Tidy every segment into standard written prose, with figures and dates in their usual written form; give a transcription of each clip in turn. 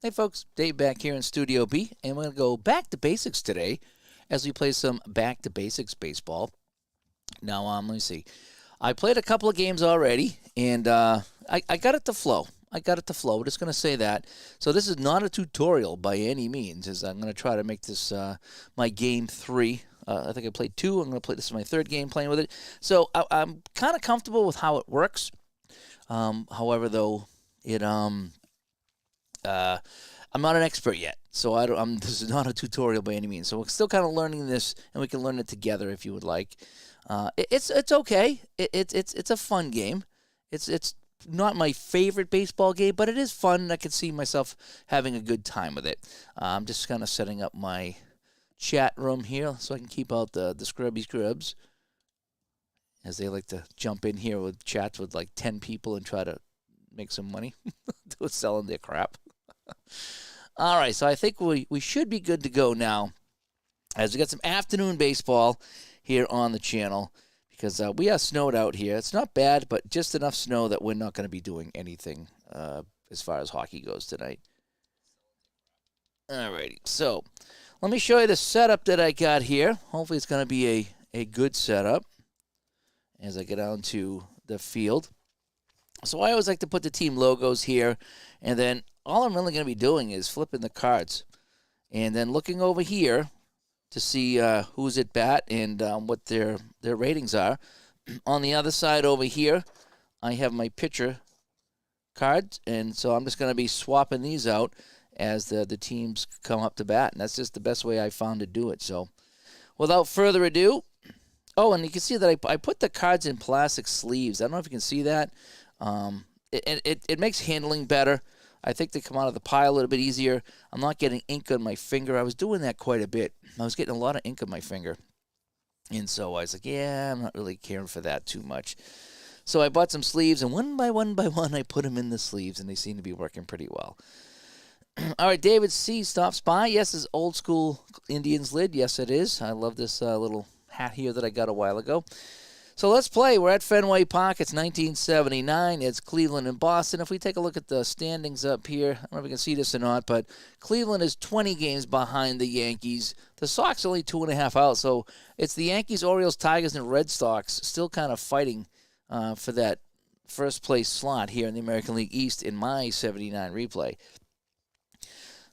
Hey folks, Dave back here in Studio B, and we're going to go back to basics today as we play some back to basics baseball. Now, let me see. I played a couple of games already, and I got it to flow. We're just going to say that. So this is not a tutorial by any means, as I'm going to try to make this my game 3. I think I played 2. I'm going to play this is my 3rd game playing with it. So I'm kind of comfortable with how it works. However, though, I'm not an expert yet, so this is not a tutorial by any means. So we're still kind of learning this, and we can learn it together if you would like. It's okay. It's a fun game. It's not my favorite baseball game, but it is fun, and I can see myself having a good time with it. I'm just kind of setting up my chat room here so I can keep out the scrubby scrubs, as they like to jump in here with chats with like 10 people and try to make some money selling their crap. All right, so I think we should be good to go now, as we got some afternoon baseball here on the channel, because we are snowed out here. It's not bad, but just enough snow that we're not going to be doing anything as far as hockey goes tonight. All righty, so let me show you the setup that I got here. Hopefully it's going to be a good setup as I get down to the field. So I always like to put the team logos here, and then all I'm really going to be doing is flipping the cards and then looking over here to see who's at bat and what their ratings are. On the other side over here, I have my pitcher cards, and so I'm just going to be swapping these out as the teams come up to bat, and that's just the best way I found to do it. So without further ado, oh, and you can see that I put the cards in plastic sleeves. I don't know if you can see that. It makes handling better. I think they come out of the pile a little bit easier. I'm not getting ink on my finger. I was doing that quite a bit. I was getting a lot of ink on my finger. And so I was like, yeah, I'm not really caring for that too much. So I bought some sleeves, and one by one, I put them in the sleeves, and they seem to be working pretty well. All right, David C. stops by. Yes, it's old school Indians lid. Yes, it is. I love this little hat here that I got a while ago. So let's play. We're at Fenway Park. It's 1979. It's Cleveland and Boston. If we take a look at the standings up here, I don't know if you can see this or not, but Cleveland is 20 games behind the Yankees. The Sox are only 2.5 out, so it's the Yankees, Orioles, Tigers, and Red Sox still kind of fighting for that first place slot here in the American League East in my 79 replay.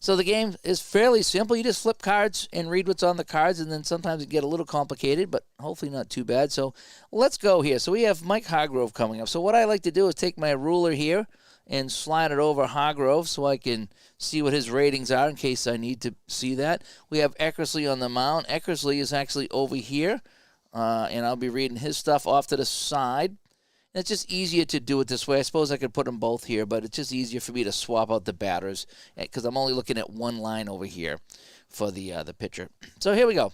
So the game is fairly simple. You just flip cards and read what's on the cards, and then sometimes it get a little complicated, but hopefully not too bad. So let's go here. So we have Mike Hargrove coming up. So what I like to do is take my ruler here and slide it over Hargrove so I can see what his ratings are in case I need to see that. We have Eckersley on the mound. Eckersley is actually over here, and I'll be reading his stuff off to the side. And it's just easier to do it this way. I suppose I could put them both here, but it's just easier for me to swap out the batters because I'm only looking at one line over here for the pitcher. So here we go.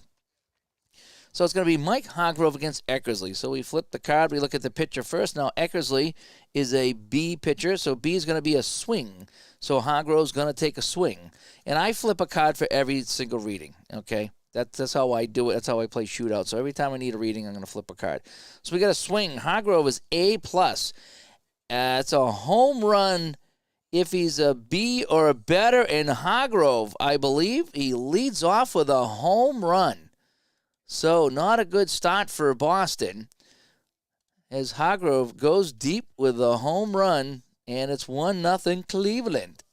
So it's going to be Mike Hargrove against Eckersley. So we flip the card. We look at the pitcher first. Now Eckersley is a B pitcher, so B is going to be a swing. So Hargrove's going to take a swing. And I flip a card for every single reading, okay? That's how I do it. That's how I play shootout. So every time I need a reading, I'm going to flip a card. So we got a swing. Hargrove is A+. It's a home run if he's a B or a better. And Hargrove, I believe, he leads off with a home run. So not a good start for Boston, as Hargrove goes deep with a home run, and it's 1-0 Cleveland.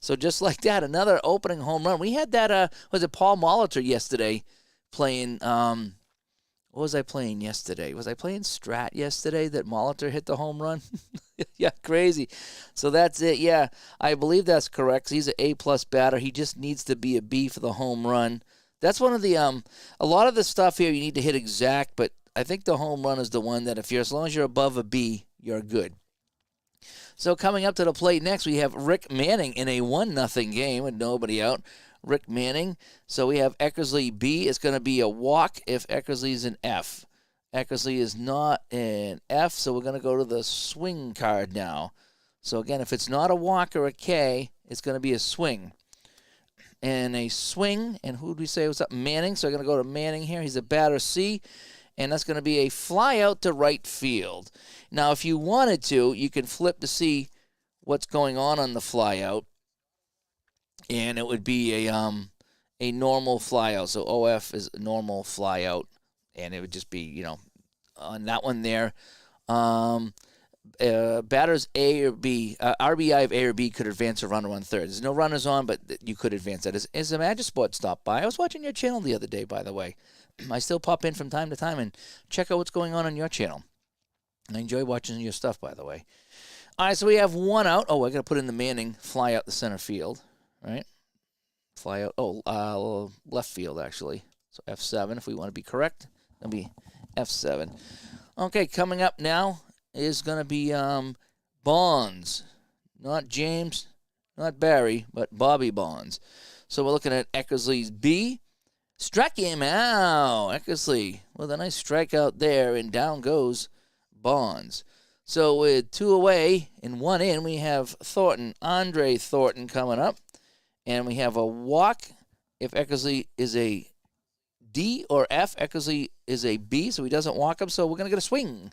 So just like that, another opening home run. We had that, was it Paul Molitor yesterday playing, what was I playing yesterday? Was I playing Strat yesterday that Molitor hit the home run? Yeah, crazy. So that's it, yeah. I believe that's correct. He's an A+ batter. He just needs to be a B for the home run. That's one of the, a lot of the stuff here you need to hit exact, but I think the home run is the one that as long as you're above a B, you're good. So coming up to the plate next, we have Rick Manning in a 1-0 game with nobody out. Rick Manning. So we have Eckersley B. It's going to be a walk if Eckersley is an F. Eckersley is not an F, so we're going to go to the swing card now. So again, if it's not a walk or a K, it's going to be a swing. And a swing, and who did we say was up? Manning. So I'm going to go to Manning here. He's a batter C. And that's going to be a fly out to right field. Now, if you wanted to, you can flip to see what's going on the fly out. and it would be a normal flyout. So OF is a normal flyout, and it would just be, you know, on that one there. Batters A or B, RBI of A or B could advance a runner on third. There's no runners on, but you could advance that. As the Magisport stopped by, I was watching your channel the other day, by the way. I still pop in from time to time and check out what's going on your channel. I enjoy watching your stuff, by the way. All right, so we have one out. Oh, I got to put in the Manning fly out the center field, right? Fly out. Oh, left field, actually. So F7, if we want to be correct. That'll be F7. Okay, coming up now is going to be Bonds. Not James, not Barry, but Bobby Bonds. So we're looking at Eckersley's B. Struck him out. Eckersley with a nice strikeout there, and down goes Bonds. So with 2 away and 1 in, we have Thornton, Andre Thornton coming up. And we have a walk if Eckersley is a D, or F, Eckersley is a B, so he doesn't walk him. So we're going to get a swing.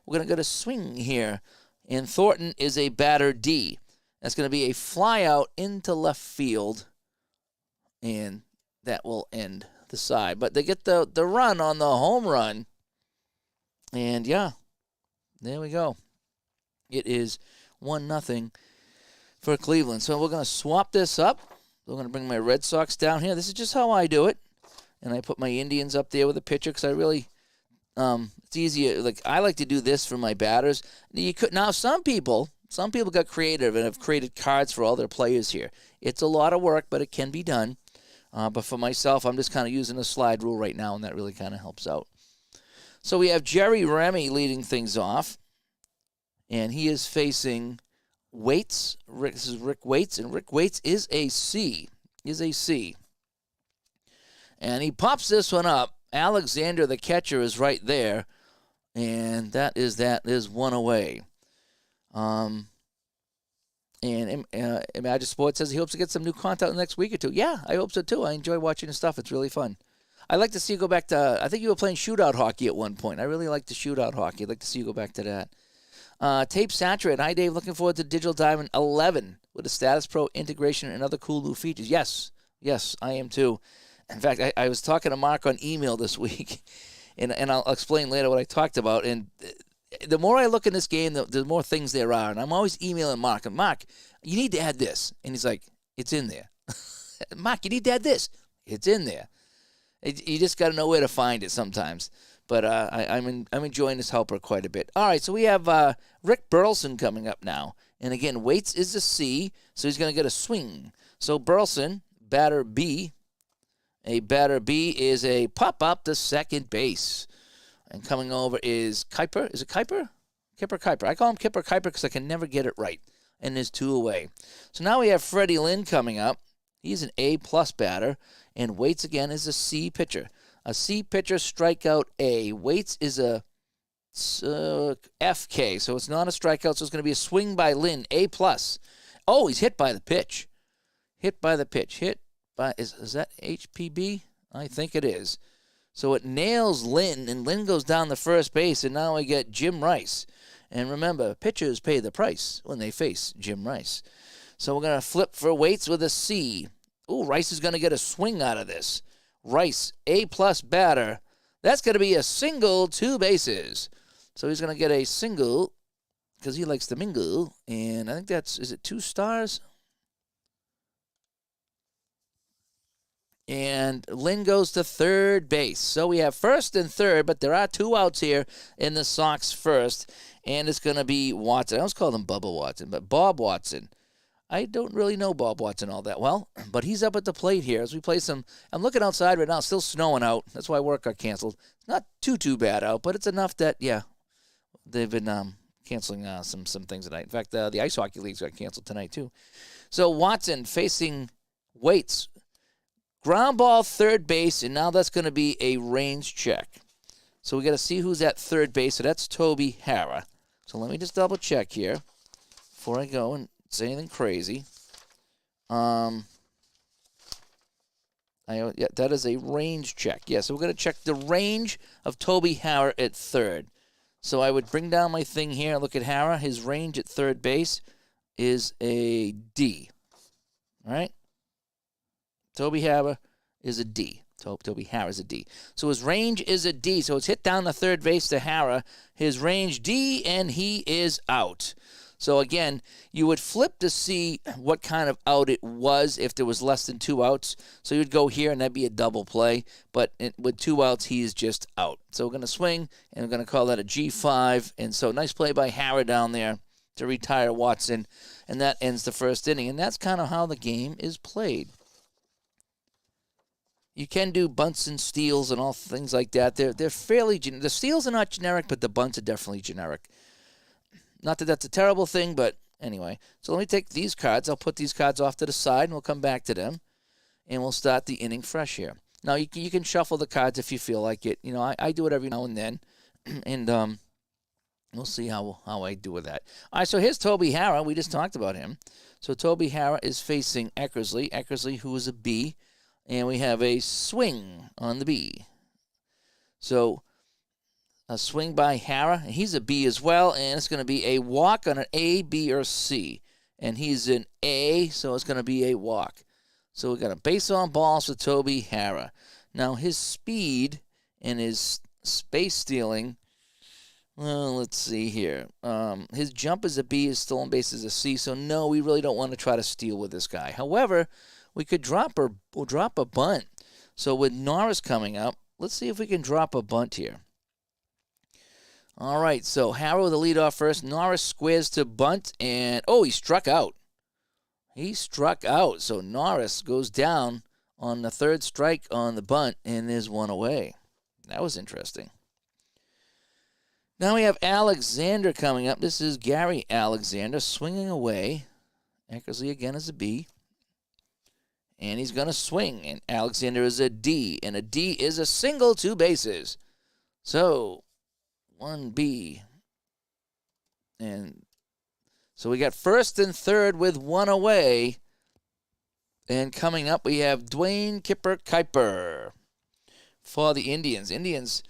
We're going to get a swing here. And Thornton is a batter D. That's going to be a fly out into left field. And that will end the side. But they get the run on the home run. And, yeah, there we go. It is 1-0 for Cleveland. So we're going to swap this up. We're going to bring my Red Sox down here. This is just how I do it. And I put my Indians up there with a pitcher because I really, it's easier. Like, I like to do this for my batters. Now, some people got creative and have created cards for all their players here. It's a lot of work, but it can be done. But for myself, I'm just kind of using a slide rule right now, and that really kind of helps out. So we have Jerry Remy leading things off, and he is facing Waits. This is Rick Waits, and Rick Waits is a C. And he pops this one up. Alexander, the catcher, is right there, and that is 1 away. And Imagine Sports says he hopes to get some new content in the next week or two. Yeah, I hope so too. I enjoy watching his stuff. It's really fun. I'd like to see you go back to, I think you were playing shootout hockey at one point. I really like the shootout hockey. I'd like to see you go back to that. Tape Saturate. Hi, Dave. Looking forward to Digital Diamond 11 with the Status Pro integration and other cool new features. Yes, I am too. In fact, I was talking to Mark on email this week, and I'll explain later what I talked about. And the more I look in this game, the more things there are. And I'm always emailing Mark. And Mark, you need to add this. And he's like, it's in there. Mark, you need to add this. It's in there. You just got to know where to find it sometimes. But I'm enjoying this helper quite a bit. All right, so we have Rick Burleson coming up now. And again, Waits is a C, so he's going to get a swing. So Burleson, batter B. A batter B is a pop-up to second base. And coming over is Kuiper. Is it Kuiper? Kuiper. I call him Kipper Kuiper because I can never get it right. And there's 2 away. So now we have Freddie Lynn coming up. He's an A-plus batter. And Waits, again, is a C pitcher. A C pitcher, strikeout A. Waits is a FK, so it's not a strikeout, so it's going to be a swing by Lynn, A+. Oh, he's hit by the pitch. Hit by, is that HPB? I think it is. So it nails Lynn, and Lynn goes down the first base, and now we get Jim Rice. And remember, pitchers pay the price when they face Jim Rice. So we're going to flip for Waits with a C. Ooh, Rice is going to get a swing out of this. Rice, A+ batter. That's going to be a single, 2 bases. So he's going to get a single because he likes to mingle. And I think is it 2 stars? And Lynn goes to third base. So we have first and third, but there are 2 outs here in the Sox first. And it's going to be Watson. I always call him Bubba Watson, but Bob Watson. I don't really know Bob Watson all that well, but he's up at the plate here as we play some. I'm looking outside right now, still snowing out. That's why work got canceled. It's not too bad out, but it's enough that, yeah, they've been canceling some things tonight. In fact, the ice hockey leagues got canceled tonight too. So Watson facing Waits. Ground ball, third base, and now that's going to be a range check. So we got to see who's at third base. So that's Toby Hara. So let me just double check here before I go and say anything crazy. Yeah, that is a range check. Yeah, so we're going to check the range of Toby Hara at third. So I would bring down my thing here and look at Hara. His range at third base is a D. All right? Toby Harrah is a D. Toby Harrah is a D. So his range is a D. So it's hit down the third base to Harrah. His range D, and he is out. So again, you would flip to see what kind of out it was if there was less than 2 outs. So you'd go here, and that'd be a double play. But with 2 outs, he's just out. So we're going to swing, and we're going to call that a G5. And so nice play by Harrah down there to retire Watson. And that ends the first inning. And that's kind of how the game is played. You can do bunts and steals and all things like that. They're fairly the steals are not generic, but the bunts are definitely generic. Not that that's a terrible thing, but anyway. So let me take these cards. I'll put these cards off to the side, and we'll come back to them, and we'll start the inning fresh here. Now you can shuffle the cards if you feel like it. You know, I do it every now and then, and we'll see how I do with that. All right. So here's Toby Harrah. We just talked about him. So Toby Harrah is facing Eckersley. Eckersley, who is a B. And we have a swing on the B. So a swing by Harrah. He's a B as well, and it's going to be a walk on an A, B, or C. And he's an A, so it's going to be a walk. So we've got a base on balls for Toby Harrah. Now his speed and his space stealing, well, let's see here. His jump is a B, his stolen base is a C, so no, we really don't want to try to steal with this guy. However, we could drop a bunt. So with Norris coming up, let's see if we can drop a bunt here. All right, so Harrah with the leadoff first. Norris squares to bunt, and he struck out. He struck out. So Norris goes down on the third strike on the bunt, and there's one away. That was interesting. Now we have Alexander coming up. This is Gary Alexander swinging away. Eckersley again is a B. And he's going to swing. And Alexander is a D. And a D is a single, 2 bases. So, 1B. And so we got first and third with 1 away. And coming up, we have Dwayne Kipper Kuiper for the Indians. Indians,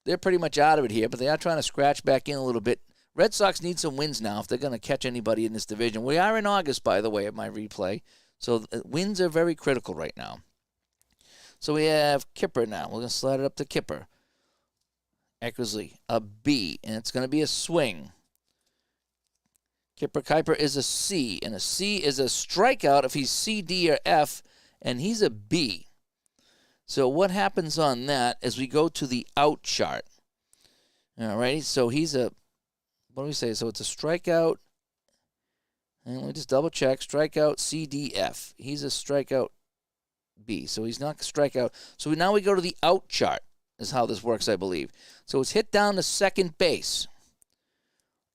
they're pretty much out of it here, but they are trying to scratch back in a little bit. Red Sox need some wins now if they're going to catch anybody in this division. We are in August, by the way, of my replay. So wins are very critical right now. So we have Kipper now. We're going to slide it up to Kipper. Eckersley, a B, and it's going to be a swing. Kipper Kuiper is a C, and a C is a strikeout if he's C, D, or F, and he's a B. So what happens on that is we go to the out chart. All right, so he's a, what do we say? So it's a strikeout. And let me just double check. Strikeout C, D, F. He's a strikeout B. So he's not a strikeout. So now we go to the out chart is how this works, I believe. So it's hit down to second base.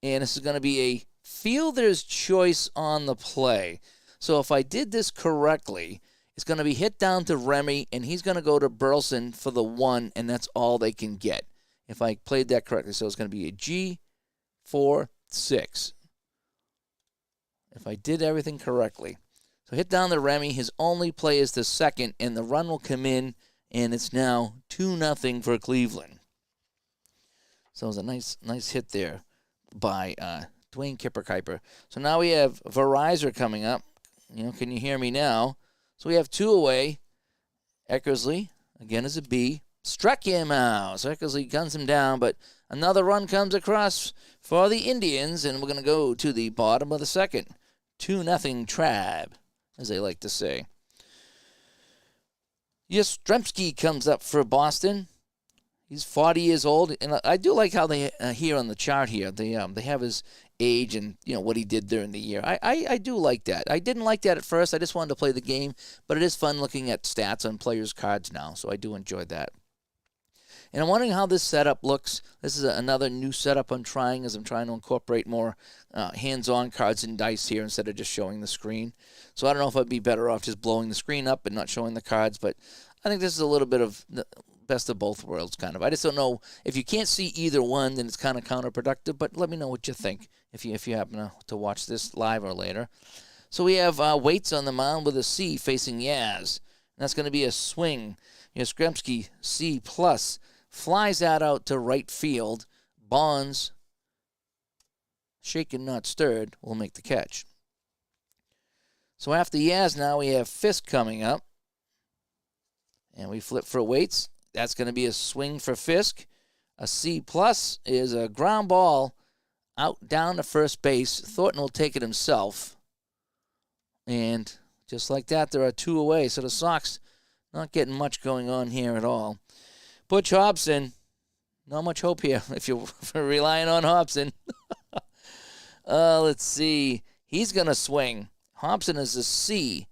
And this is going to be a fielder's choice on the play. So if I did this correctly, it's going to be hit down to Remy, and he's going to go to Burleson for the 1, and that's all they can get. If I played that correctly. So it's going to be a G, 4, 6. If I did everything correctly. So hit down to Remy. His only play is the second, and the run will come in, and it's now 2-0 for Cleveland. So it was a nice hit there by Dwayne Kipper Kuiper. So now we have Verizon coming up. Can you hear me now? So we have 2 away. Eckersley, again, is a B. Struck him out. So Eckersley guns him down, but another run comes across for the Indians, and we're going to go to the bottom of the second. 2-0 Trab, as they like to say. Yastrzemski comes up for Boston. He's 40 years old, and I do like how they here on the chart here they have his age and what he did during the year. I do like that. I didn't like that at first. I just wanted to play the game, but it is fun looking at stats on players' cards now, so I do enjoy that. And I'm wondering how this setup looks. This is another new setup I'm trying as I'm trying to incorporate more hands-on cards and dice here instead of just showing the screen. So I don't know if I'd be better off just blowing the screen up and not showing the cards, but I think this is a little bit of the best of both worlds, kind of. I just don't know. If you can't see either one, then it's kind of counterproductive, but let me know what you think if you happen to watch this live or later. So we have Waits on the mound with a C facing Yaz. And that's going to be a swing. Yastrzemski, C+. Flies that out to right field. Bonds, shaken not stirred, will make the catch. So after Yaz now we have Fisk coming up. And we flip for weights. That's going to be a swing for Fisk. A C plus is a ground ball out down to first base. Thornton will take it himself. And just like that, there are 2 away. So the Sox not getting much going on here at all. Butch Hobson, not much hope here if you're relying on Hobson. Let's see. He's going to swing. Hobson is a C.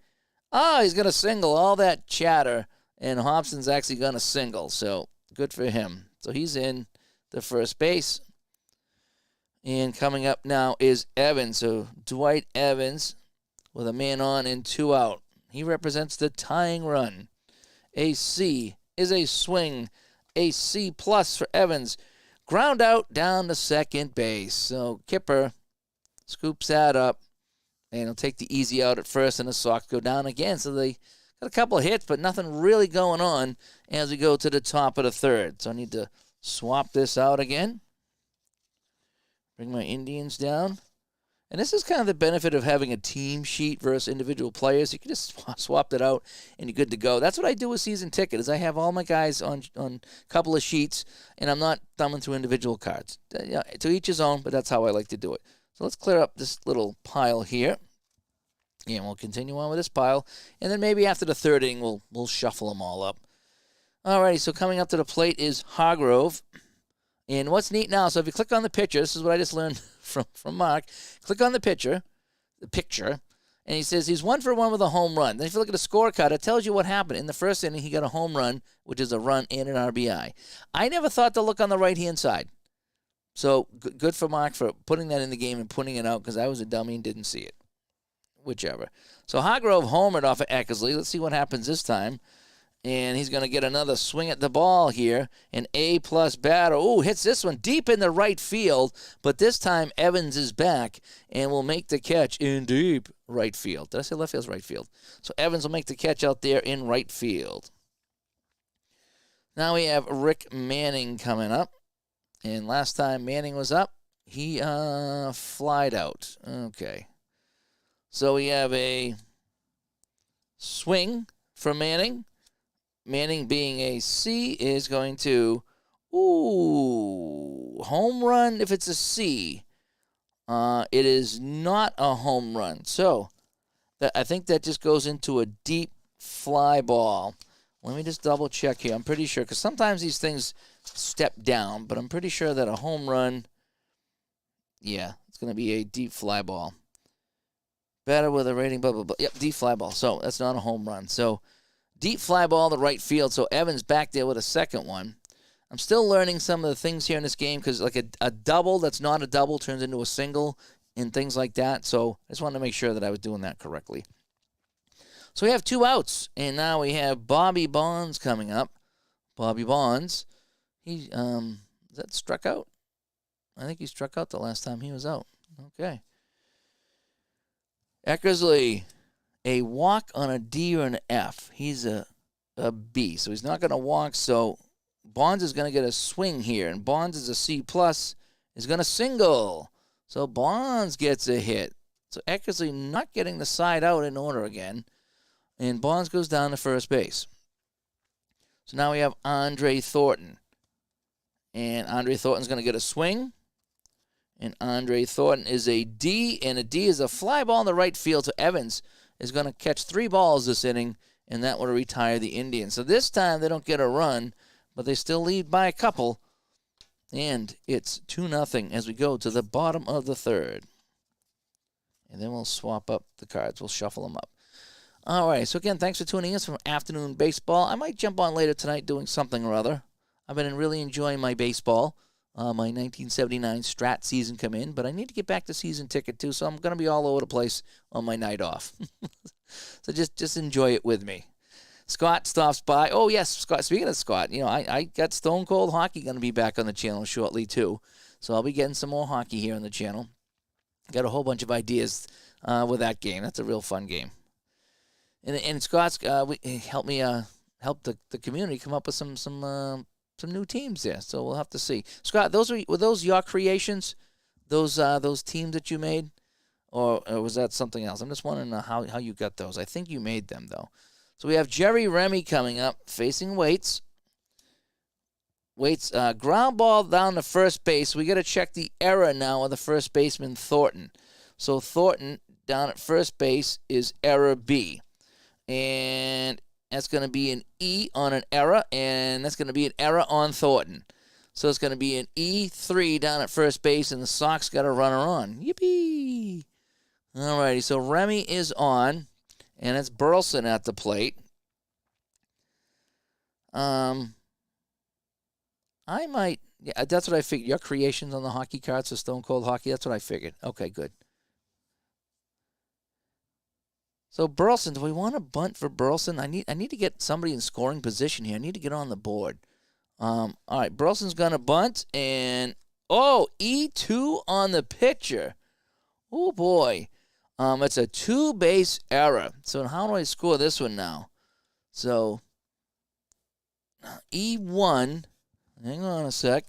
He's going to single. All that chatter, and Hobson's actually going to single. So good for him. So he's in the first base. And coming up now is Evans. So Dwight Evans with a man on and 2 out. He represents the tying run. A C is a swing. A C plus for Evans. Ground out down to second base. So Kipper scoops that up. And he'll take the easy out at first, and the Sox go down again. So they got a couple of hits, but nothing really going on as we go to the top of the third. So I need to swap this out again. Bring my Indians down. And this is kind of the benefit of having a team sheet versus individual players. You can just swap that out, and you're good to go. That's what I do with season ticket, is I have all my guys on a couple of sheets, and I'm not thumbing through individual cards. To each his own, but that's how I like to do it. So let's clear up this little pile here. And we'll continue on with this pile. And then maybe after the third inning, we'll shuffle them all up. Alrighty, so coming up to the plate is Hargrove. And what's neat now, so if you click on the picture, this is what I just learned from Mark. Click on the picture, and he says he's 1 for 1 with a home run. Then if you look at the scorecard, it tells you what happened. In the first inning, he got a home run, which is a run and an RBI. I never thought to look on the right-hand side. So good for Mark for putting that in the game and putting it out, because I was a dummy and didn't see it. Whichever. So Hargrove homered off of Eckersley. Let's see what happens this time. And he's going to get another swing at the ball here. An A-plus batter. Ooh, hits this one deep in the right field. But this time Evans is back and will make the catch in deep right field. Did I say left field? Right field. So Evans will make the catch out there in right field. Now we have Rick Manning coming up. And last time Manning was up, he flied out. Okay. So we have a swing for Manning. Manning being a C is going to, home run if it's a C. It is not a home run. So I think that just goes into a deep fly ball. Let me just double check here. I'm pretty sure, because sometimes these things step down, but I'm pretty sure that a home run, it's going to be a deep fly ball. Batter with a rating, blah, blah, blah. Yep, deep fly ball. So that's not a home run. So deep fly ball to right field. So Evans back there with a second one. I'm still learning some of the things here in this game, because like a double that's not a double turns into a single and things like that. So I just wanted to make sure that I was doing that correctly. So we have 2 outs, and now we have Bobby Bonds coming up. Bobby Bonds, he is that struck out? I think he struck out the last time he was out. Okay. Eckersley, a walk on a D or an F. He's a B, so he's not going to walk. So Bonds is going to get a swing here, and Bonds is a C plus, is going to single. So Bonds gets a hit. So Eckersley not getting the side out in order again, and Bonds goes down to first base. So now we have Andre Thornton, and Andre Thornton's going to get a swing. And Andre Thornton is a D, and a D is a fly ball in the right field. So Evans is going to catch 3 balls this inning, and that will retire the Indians. So this time they don't get a run, but they still lead by a couple. And it's 2-0 as we go to the bottom of the third. And then we'll swap up the cards. We'll shuffle them up. All right, so again, thanks for tuning in from Afternoon Baseball. I might jump on later tonight doing something or other. I've been really enjoying my baseball. My 1979 Strat season come in, but I need to get back to season ticket too, so I'm going to be all over the place on my night off. So just enjoy it with me. Scott stops by. Oh, yes, Scott. Speaking of Scott, I got Stone Cold Hockey going to be back on the channel shortly too, so I'll be getting some more hockey here on the channel. Got a whole bunch of ideas with that game. That's a real fun game. And Scott's helped me help the community come up with some new teams there, so we'll have to see. Scott, were those your creations? Those teams that you made, or was that something else? I'm just wondering how you got those. I think you made them though. So we have Jerry Remy coming up, facing Waits. Waits, ground ball down to first base. We got to check the error now of the first baseman, Thornton. So Thornton down at first base is error B. And that's going to be an E on an error, and that's going to be an error on Thornton. So it's going to be an E3 down at first base, and the Sox got a runner on. Yippee! All righty, so Remy is on, and it's Burleson at the plate. I might, yeah, that's what I figured. Your creations on the hockey cards for Stone Cold Hockey, that's what I figured. Okay, good. So Burleson, do we want to bunt for Burleson? I need to get somebody in scoring position here. I need to get on the board. All right, Burleson's going to bunt, and, E2 on the pitcher. Oh, boy. It's a two-base error. So how do I score this one now? So E1, hang on a sec.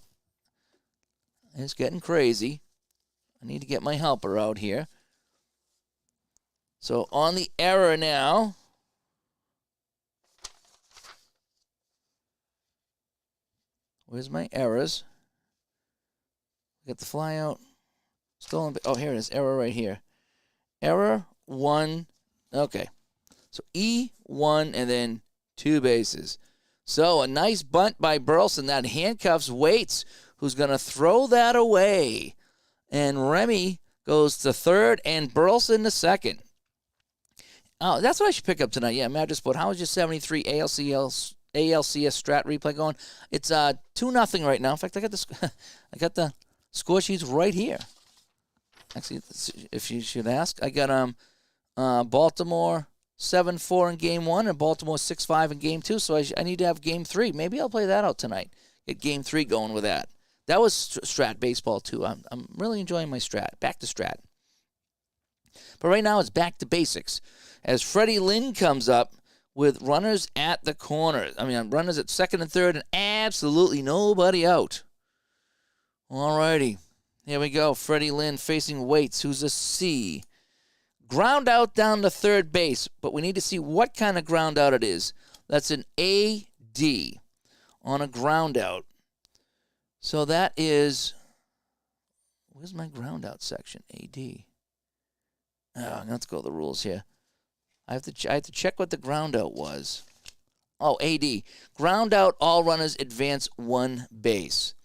It's getting crazy. I need to get my helper out here. So on the error now, where's my errors? Got the fly out. Stolen. Oh, here it is. Error right here. Error 1. Okay. So E1 and then two bases. So a nice bunt by Burleson. That handcuffs Waits, who's going to throw that away. And Remy goes to third and Burleson to second. Oh, that's what I should pick up tonight. Yeah, Magic Sport. How is your 73 ALCS Strat replay going? It's 2-0 right now. In fact, I got the score sheets right here. Actually, if you should ask, I got Baltimore 7-4 in Game 1 and Baltimore 6-5 in Game 2. So I need to have Game 3. Maybe I'll play that out tonight. Get Game 3 going with that. That was Strat baseball too. I'm really enjoying my Strat. Back to Strat. But right now it's back to basics. As Freddie Lynn comes up with runners at the corner. Runners at second and third and absolutely nobody out. All righty. Here we go. Freddie Lynn facing Waits, who's a C. Ground out down to third base, but we need to see what kind of ground out it is. That's an AD on a ground out. So that is, where's my ground out section? AD. Oh, let's go to the rules here. I have to check what the ground out was. Oh, AD. Ground out, all runners advance one base.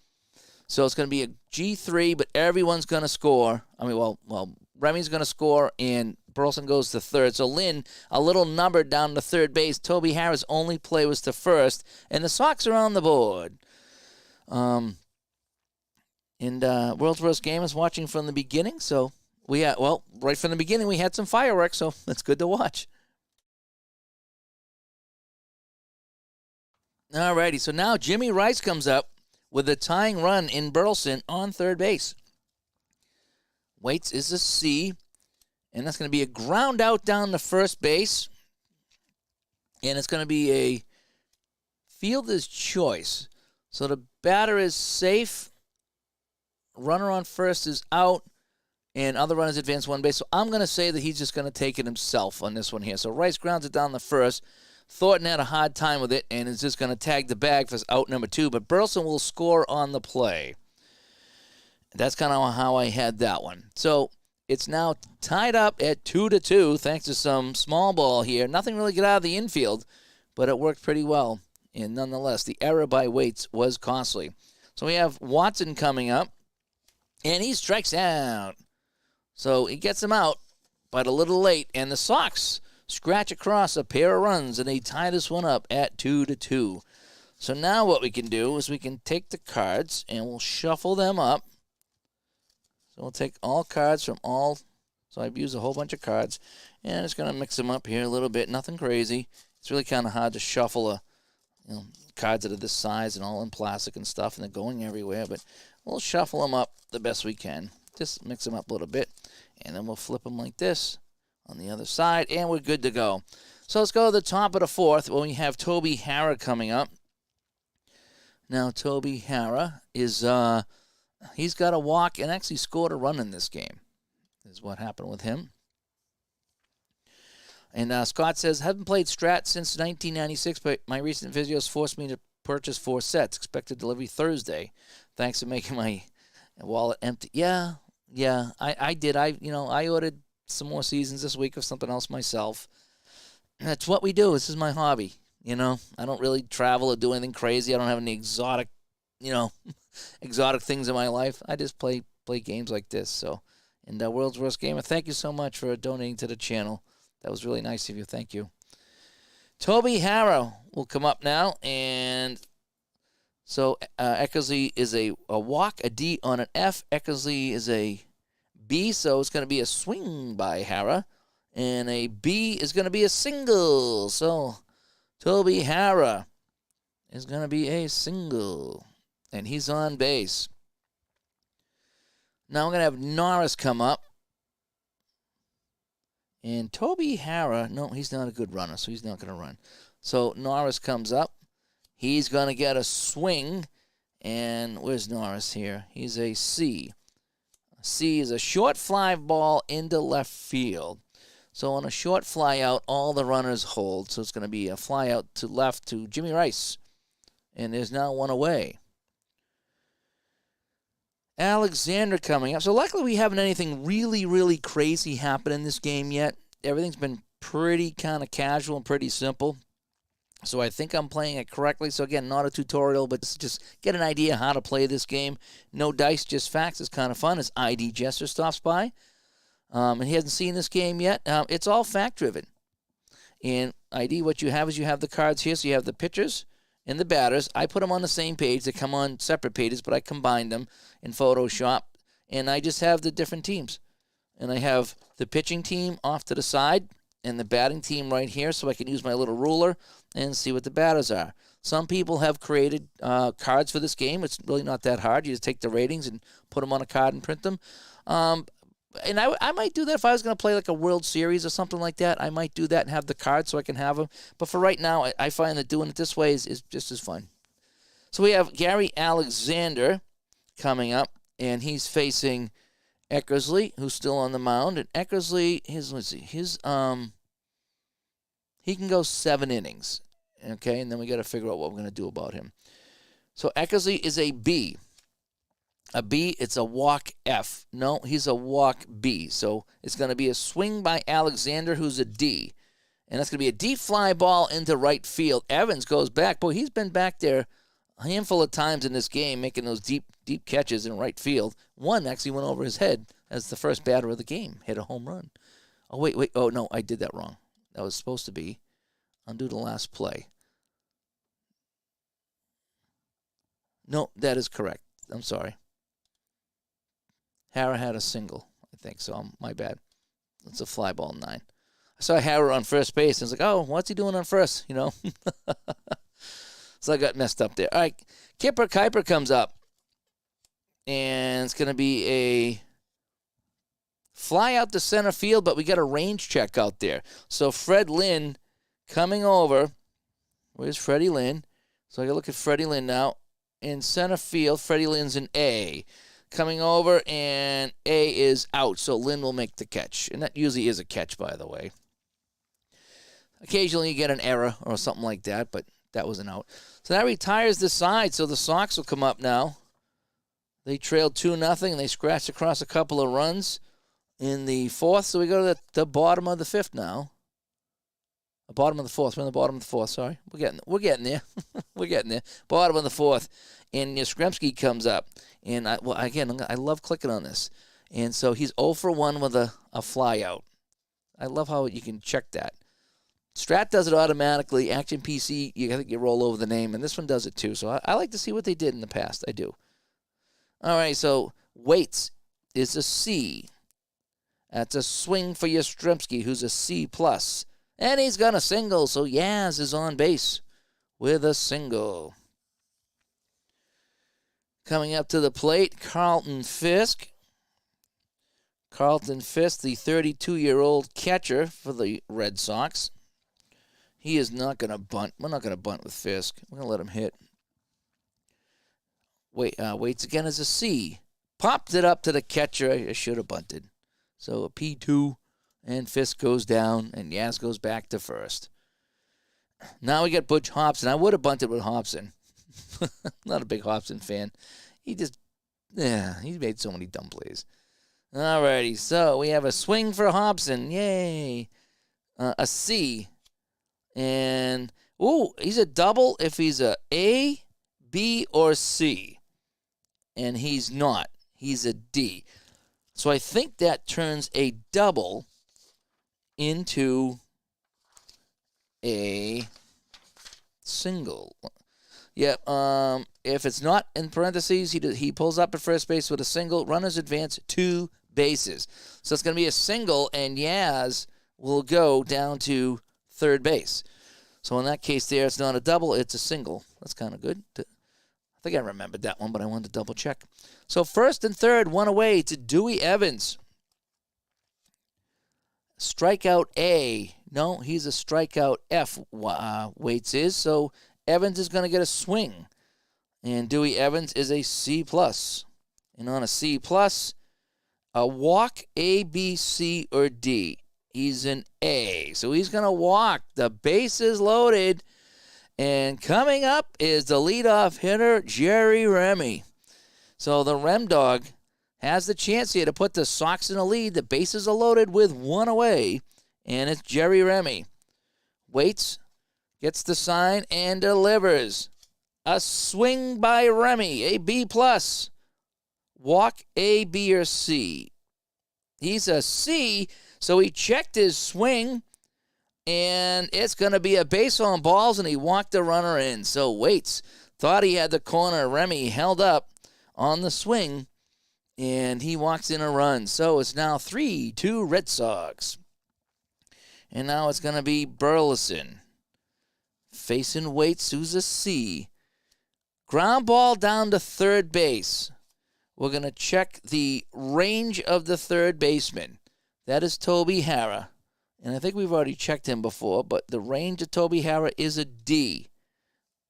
So it's going to be a G3, but everyone's going to score. Remy's going to score, and Burleson goes to third. So Lynn, a little number down to third base. Toby Harris' only play was to first, and the Sox are on the board. World's Worst Game is watching from the beginning, so right from the beginning we had some fireworks, so that's good to watch. All righty, so now Jimmy Rice comes up with a tying run in Burleson on third base. Waits is a C, and that's going to be a ground out down to first base, and it's going to be a fielder's choice. So the batter is safe, runner on first is out, and other runners advance one base. So I'm going to say that he's just going to take it himself on this one here. So Rice grounds it down the first. Thornton had a hard time with it and is just going to tag the bag for out number 2, but Burleson will score on the play. That's kind of how I had that one. So it's now tied up at 2-2 thanks to some small ball here. Nothing really got out of the infield, but it worked pretty well. And nonetheless, the error by Waits was costly. So we have Watson coming up, and he strikes out. So he gets him out, but a little late, and the Sox scratch across a pair of runs, and they tie this one up at 2-2. So now what we can do is we can take the cards, and we'll shuffle them up. So we'll take all cards from all. So I've used a whole bunch of cards, and I'm just going to mix them up here a little bit. Nothing crazy. It's really kind of hard to shuffle cards that are this size and all in plastic and stuff, and they're going everywhere. But we'll shuffle them up the best we can. Just mix them up a little bit, and then we'll flip them like this on the other side, and we're good to go. So let's go to the top of the fourth when we have Toby Harris coming up. Now Toby Harris is he's got a walk and actually scored a run in this game. Is what happened with him. And Scott says, haven't played Strat since 1996, but my recent videos forced me to purchase 4 sets. Expected delivery Thursday. Thanks for making my wallet empty. Yeah, I did. I ordered some more seasons this week of something else myself. That's what we do. This is my hobby. I don't really travel or do anything crazy. I don't have any exotic things in my life. I just play games like this. So, and World's Worst Gamer, thank you so much for donating to the channel. That was really nice of you. Thank you. Toby Harrow will come up now. And so Eckersley is a walk, a D on an F. Eckersley is a B, so it's going to be a swing by Harrow. And a B is going to be a single. So Toby Harrow is going to be a single. And he's on base. Now we're going to have Norris come up. And Toby Harrow, no, he's not a good runner, so he's not going to run. So Norris comes up. He's going to get a swing. And where's Norris here? He's a C. C is a short fly ball into left field. So on a short fly out, all the runners hold. So it's going to be a fly out to left to Jimmy Rice. And there's now one away. Alexander coming up. So luckily we haven't anything really, really crazy happen in this game yet. Everything's been pretty kind of casual and pretty simple. So I think I'm playing it correctly. So again, not a tutorial, but just get an idea how to play this game. No dice, just facts. It's kind of fun as ID Jester stops by. And he hasn't seen this game yet. It's all fact-driven. And ID, what you have is you have the cards here. So you have the pitchers and the batters. I put them on the same page. They come on separate pages, but I combined them in Photoshop. And I just have the different teams. And I have the pitching team off to the side and the batting team right here, so I can use my little ruler and see what the batters are. Some people have created cards for this game. It's really not that hard. You just take the ratings and put them on a card and print them. And I might do that if I was going to play like a World Series or something like that. I might do that and have the cards so I can have them. But for right now, I find that doing it this way is just as fun. So we have Gary Alexander coming up, and he's facing Eckersley, who's still on the mound. And Eckersley, he can go 7 innings. Okay, and then we got to figure out what we're going to do about him. So Eckersley is a B. A B, it's a walk F. No, he's a walk B. So it's going to be a swing by Alexander, who's a D. And that's going to be a deep fly ball into right field. Evans goes back. Boy, he's been back there a handful of times in this game, making those deep catches in right field. One actually went over his head as the first batter of the game, hit a home run. Oh, wait. Oh, no, I did that wrong. That was supposed to be undo the last play. No, that is correct. I'm sorry. Harrow had a single, I think, so my bad. It's a fly ball 9. I saw Harrow on first base, and I was like, oh, what's he doing on first, So I got messed up there. All right, Kipper Kuiper comes up, and it's going to be a fly out to center field, but we got a range check out there. So Fred Lynn coming over. Where's Freddie Lynn? So I got to look at Freddie Lynn now. In center field, Freddie Lynn's an A. Coming over, and A is out, so Lynn will make the catch. And that usually is a catch, by the way. Occasionally you get an error or something like that, but that was an out. So that retires the side, so the Sox will come up now. They trailed 2-0, and they scratched across a couple of runs in the 4th. So we go to the bottom of the 5th now. The bottom of the 4th. We're in the bottom of the 4th, sorry. We're getting there. We're getting there. Bottom of the 4th. And Yastrzemski comes up. And, I love clicking on this. And so he's 0 for 1 with a fly out. I love how you can check that. Strat does it automatically. Action PC, I think you roll over the name. And this one does it too. So I like to see what they did in the past. I do. All right, so Waits is a C. That's a swing for Yastrzemski, who's a C+. And he's got a single, so Yaz is on base with a single. Coming up to the plate, Carlton Fisk. Carlton Fisk, the 32-year-old catcher for the Red Sox. He is not going to bunt. We're not going to bunt with Fisk. We're going to let him hit. Waits again as a C. Popped it up to the catcher. I should have bunted. So a P2. And Fisk goes down, and Yaz goes back to first. Now we got Butch Hobson. I would have bunted with Hobson. Not a big Hobson fan. He made so many dumb plays. Alrighty, so we have a swing for Hobson. Yay. A C. And, he's a double if he's A, B, or C. And he's not. He's a D. So I think that turns a double into a single. Yeah, if it's not in parentheses, he pulls up at first base with a single. Runners advance 2 bases. So it's going to be a single, and Yaz will go down to third base. So in that case there, it's not a double, it's a single. That's kind of good. I think I remembered that one, but I wanted to double check. So first and third, one away to Dewey Evans. Strikeout A. No, he's a strikeout F, Waits is. So Evans is going to get a swing. And Dewey Evans is a C+. And on a C+, a walk A, B, C, or D. He's an A. So he's going to walk. The base is loaded. And coming up is the leadoff hitter, Jerry Remy. So the Rem Dog has the chance here to put the Sox in a lead. The bases are loaded with one away. And it's Jerry Remy. Waits, gets the sign, and delivers. A swing by Remy, a B+. Walk A, B, or C. He's a C, so he checked his swing, and it's going to be a base on balls, and he walked the runner in. So Waits thought he had the corner. Remy held up on the swing, and he walks in a run. So it's now 3-2 Red Sox. And now it's going to be Burleson facing Waits, who's a C. Ground ball down to third base. We're going to check the range of the third baseman. That is Toby Harrah. And I think we've already checked him before, but the range of Toby Harrah is a D.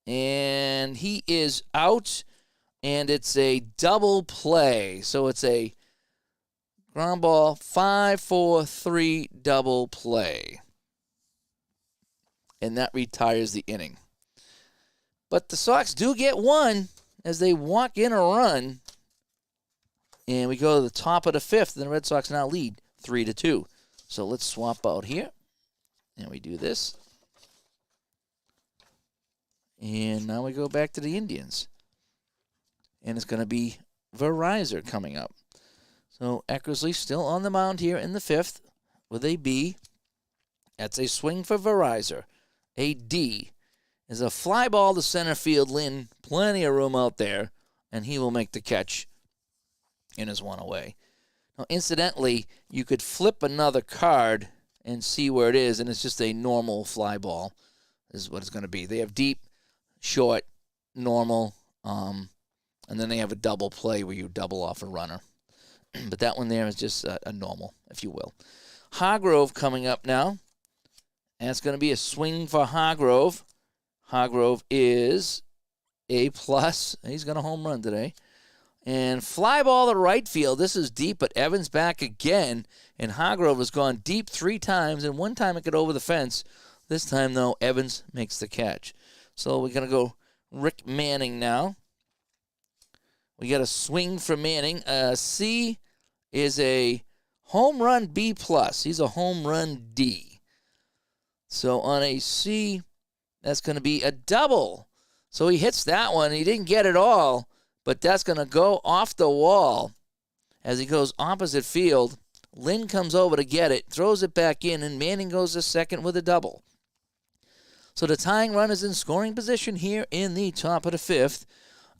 And he is out, and it's a double play. So it's a ground ball 5-4-3 double play. And that retires the inning. But the Sox do get one as they walk in a run. And we go to the top of the fifth, and the Red Sox now lead 3-2. So let's swap out here. And we do this. And now we go back to the Indians. And it's going to be Verizon coming up. So Eckersley still on the mound here in the fifth with a B. That's a swing for Verizon. A D is a fly ball to center field. Lynn, plenty of room out there, and he will make the catch in his one away. Now, incidentally, you could flip another card and see where it is, and it's just a normal fly ball is what it's going to be. They have deep, short, normal, and then they have a double play where you double off a runner. But that one there is just a normal, if you will. Hargrove coming up now. And it's going to be a swing for Hargrove. Hargrove is A+. He's going to home run today. And fly ball to right field. This is deep, but Evans back again. And Hargrove has gone deep 3 times, and one time it got over the fence. This time, though, Evans makes the catch. So we're going to go Rick Manning now. We got a swing for Manning. C is a home run B+. He's a home run D. So on a C, that's going to be a double. So he hits that one. He didn't get it all, but that's going to go off the wall as he goes opposite field. Lynn comes over to get it, throws it back in, and Manning goes to second with a double. So the tying run is in scoring position here in the top of the fifth,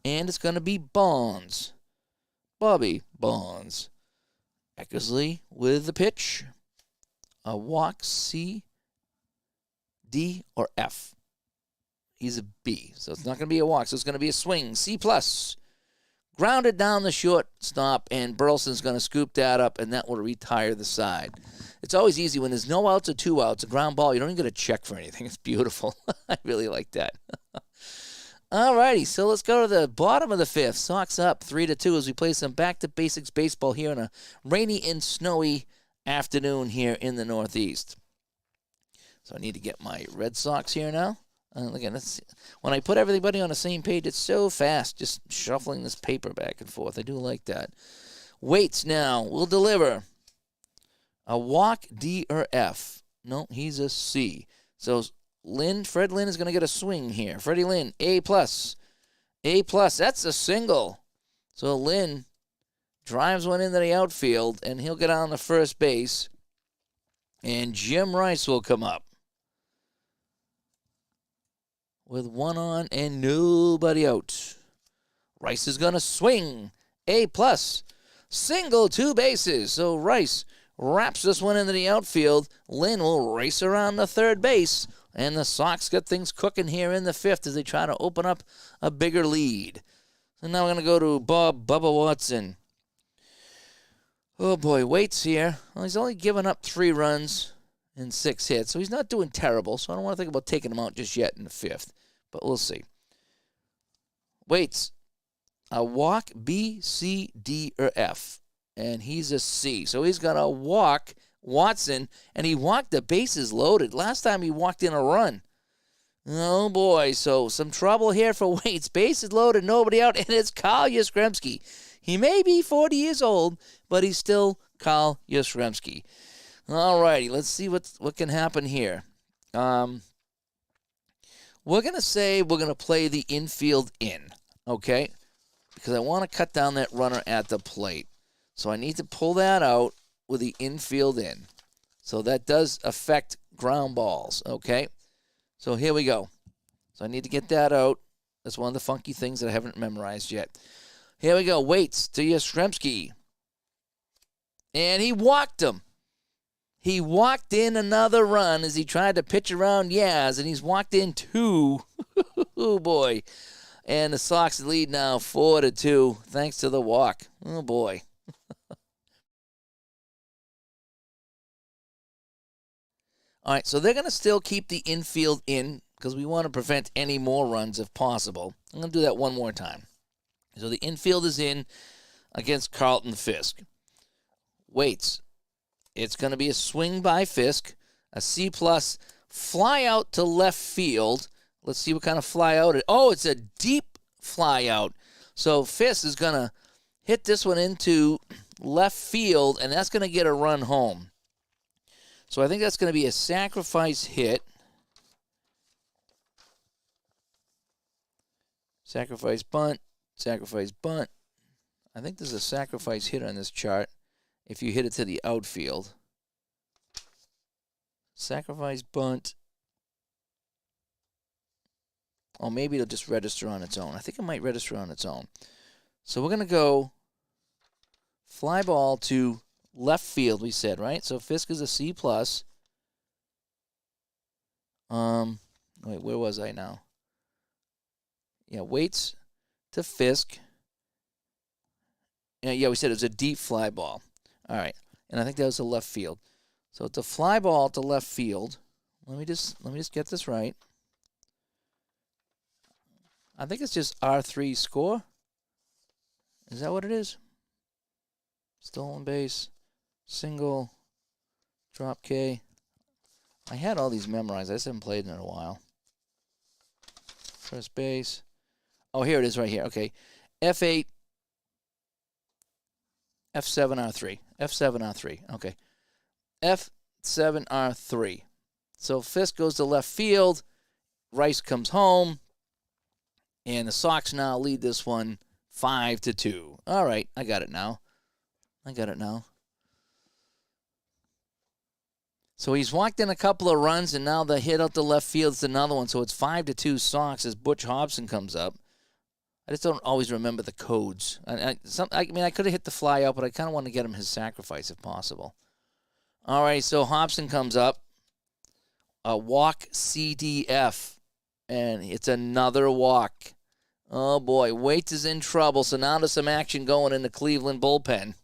and it's going to be Bonds. Bobby Bonds. Eckersley with the pitch. A walk, C, D, or F. He's a B, so it's not going to be a walk. So it's going to be a swing, C+. Grounded down the shortstop, and Burleson's going to scoop that up, and that will retire the side. It's always easy when there's no outs or 2 outs, a ground ball. You don't even get a check for anything. It's beautiful. I really like that. All righty, so let's go to the bottom of the fifth. Sox up 3-2 as we play some back-to-basics baseball here on a rainy and snowy afternoon here in the Northeast. So I need to get my Red Sox here now. Again, when I put everybody on the same page, it's so fast, just shuffling this paper back and forth. I do like that. Waits now will deliver a walk, D or F. No, he's a C. So Fred Lynn is going to get a swing here. Freddie Lynn, A+. A+, that's a single. So Lynn drives one into the outfield, and he'll get on the first base, and Jim Rice will come up with one on and nobody out. Rice is going to swing. A+. Single, 2 bases. So Rice wraps this one into the outfield. Lynn will race around the third base. And the Sox got things cooking here in the 5th as they try to open up a bigger lead. So now we're going to go to Bubba Watson. Oh, boy, Waits here. Well, he's only given up 3 runs and 6 hits. So he's not doing terrible. So I don't want to think about taking him out just yet in the 5th. But we'll see. Waits. A walk, B, C, D, or F. And he's a C. So he's going to walk Watson, and he walked the bases loaded. Last time he walked in a run. Oh, boy. So some trouble here for Waits. Bases loaded, nobody out, and it's Kyle Yastrzemski. He may be 40 years old, but he's still Kyle Yastrzemski. All righty, let's see what can happen here. We're going to say we're going to play the infield in, okay? Because I want to cut down that runner at the plate. So I need to pull that out with the infield in. So that does affect ground balls, okay? So here we go. So I need to get that out. That's one of the funky things that I haven't memorized yet. Here we go. Waits to Yastrzemski. And he walked him. He walked in another run as he tried to pitch around Yaz, and he's walked in 2. Oh, boy. And the Sox lead now 4-2 thanks to the walk. Oh, boy. All right, so they're going to still keep the infield in because we want to prevent any more runs if possible. I'm going to do that one more time. So the infield is in against Carlton Fisk. Waits. It's going to be a swing by Fisk, a C+, fly out to left field. Let's see what kind of fly out. It's a deep fly out. So Fisk is going to hit this one into left field, and that's going to get a run home. So I think that's going to be a sacrifice hit. Sacrifice bunt. Sacrifice bunt. I think there's a sacrifice hit on this chart if you hit it to the outfield. Sacrifice bunt. Oh, maybe it'll just register on its own. I think it might register on its own. So we're going to go fly ball to left field, we said, right? So Fisk is a C+. Wait, where was I now? Yeah, Waits to Fisk. Yeah, we said it was a deep fly ball. All right, and I think that was a left field. So it's a fly ball to left field. Let me just get this right. I think it's just R3 score. Is that what it is? Stolen base, single, drop K. I had all these memorized. I just haven't played in a while. First base. Oh, here it is right here. Okay. F8, F7, R3. F7, R3. Okay. F7, R3. So Fisk goes to left field. Rice comes home. And the Sox now lead this one 5-2. All right. I got it now. So he's walked in a couple of runs, and now the hit out the left field is another one. So it's 5-2 Sox as Butch Hobson comes up. I just don't always remember the codes. I could have hit the fly out, but I kind of want to get him his sacrifice if possible. All right, so Hobson comes up. A walk CDF, and it's another walk. Oh, boy. Waits is in trouble, so now there's some action going in the Cleveland bullpen.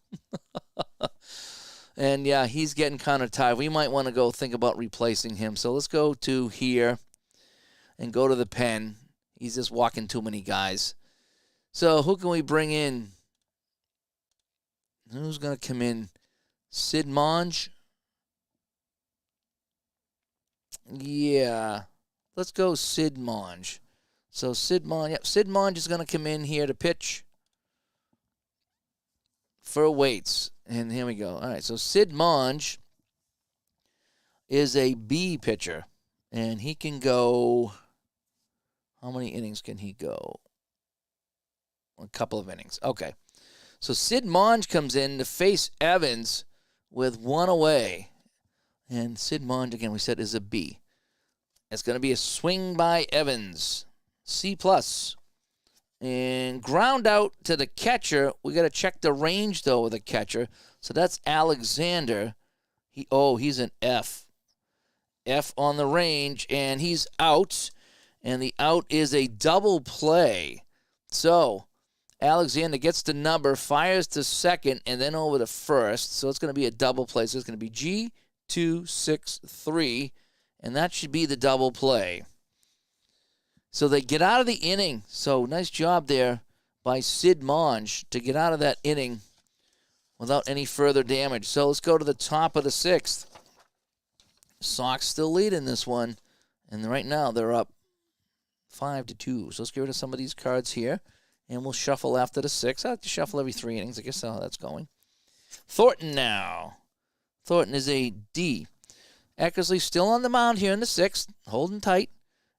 And, yeah, he's getting kind of tired. We might want to go think about replacing him. So let's go to here and go to the pen. He's just walking too many guys. So who can we bring in? Who's going to come in? Sid Monge. Yeah. Let's go Sid Monge. So Sid Monge, yep, Sid Monge is going to come in here to pitch for weights. And here we go. All right, so Sid Monge is a B pitcher. And he can go, how many innings can he go? A couple of innings. Okay. So Sid Monge comes in to face Evans with one away. And Sid Monge, again, we said is a B. It's going to be a swing by Evans. C+. And ground out to the catcher. We got to check the range, though, with the catcher. So that's Alexander. He's an F. F on the range, and he's out. And the out is a double play. So Alexander gets the number, fires to second, and then over to first. So it's going to be a double play. So it's going to be G2-6-3, and that should be the double play. So they get out of the inning. So nice job there by Sid Monge to get out of that inning without any further damage. So let's go to the top of the sixth. Sox still lead in this one, and right now they're up 5-2. So let's get rid of some of these cards here, and we'll shuffle after the sixth. I like to shuffle every 3 innings. I guess that's how that's going. Thornton now. Thornton is a D. Eckersley still on the mound here in the sixth, holding tight.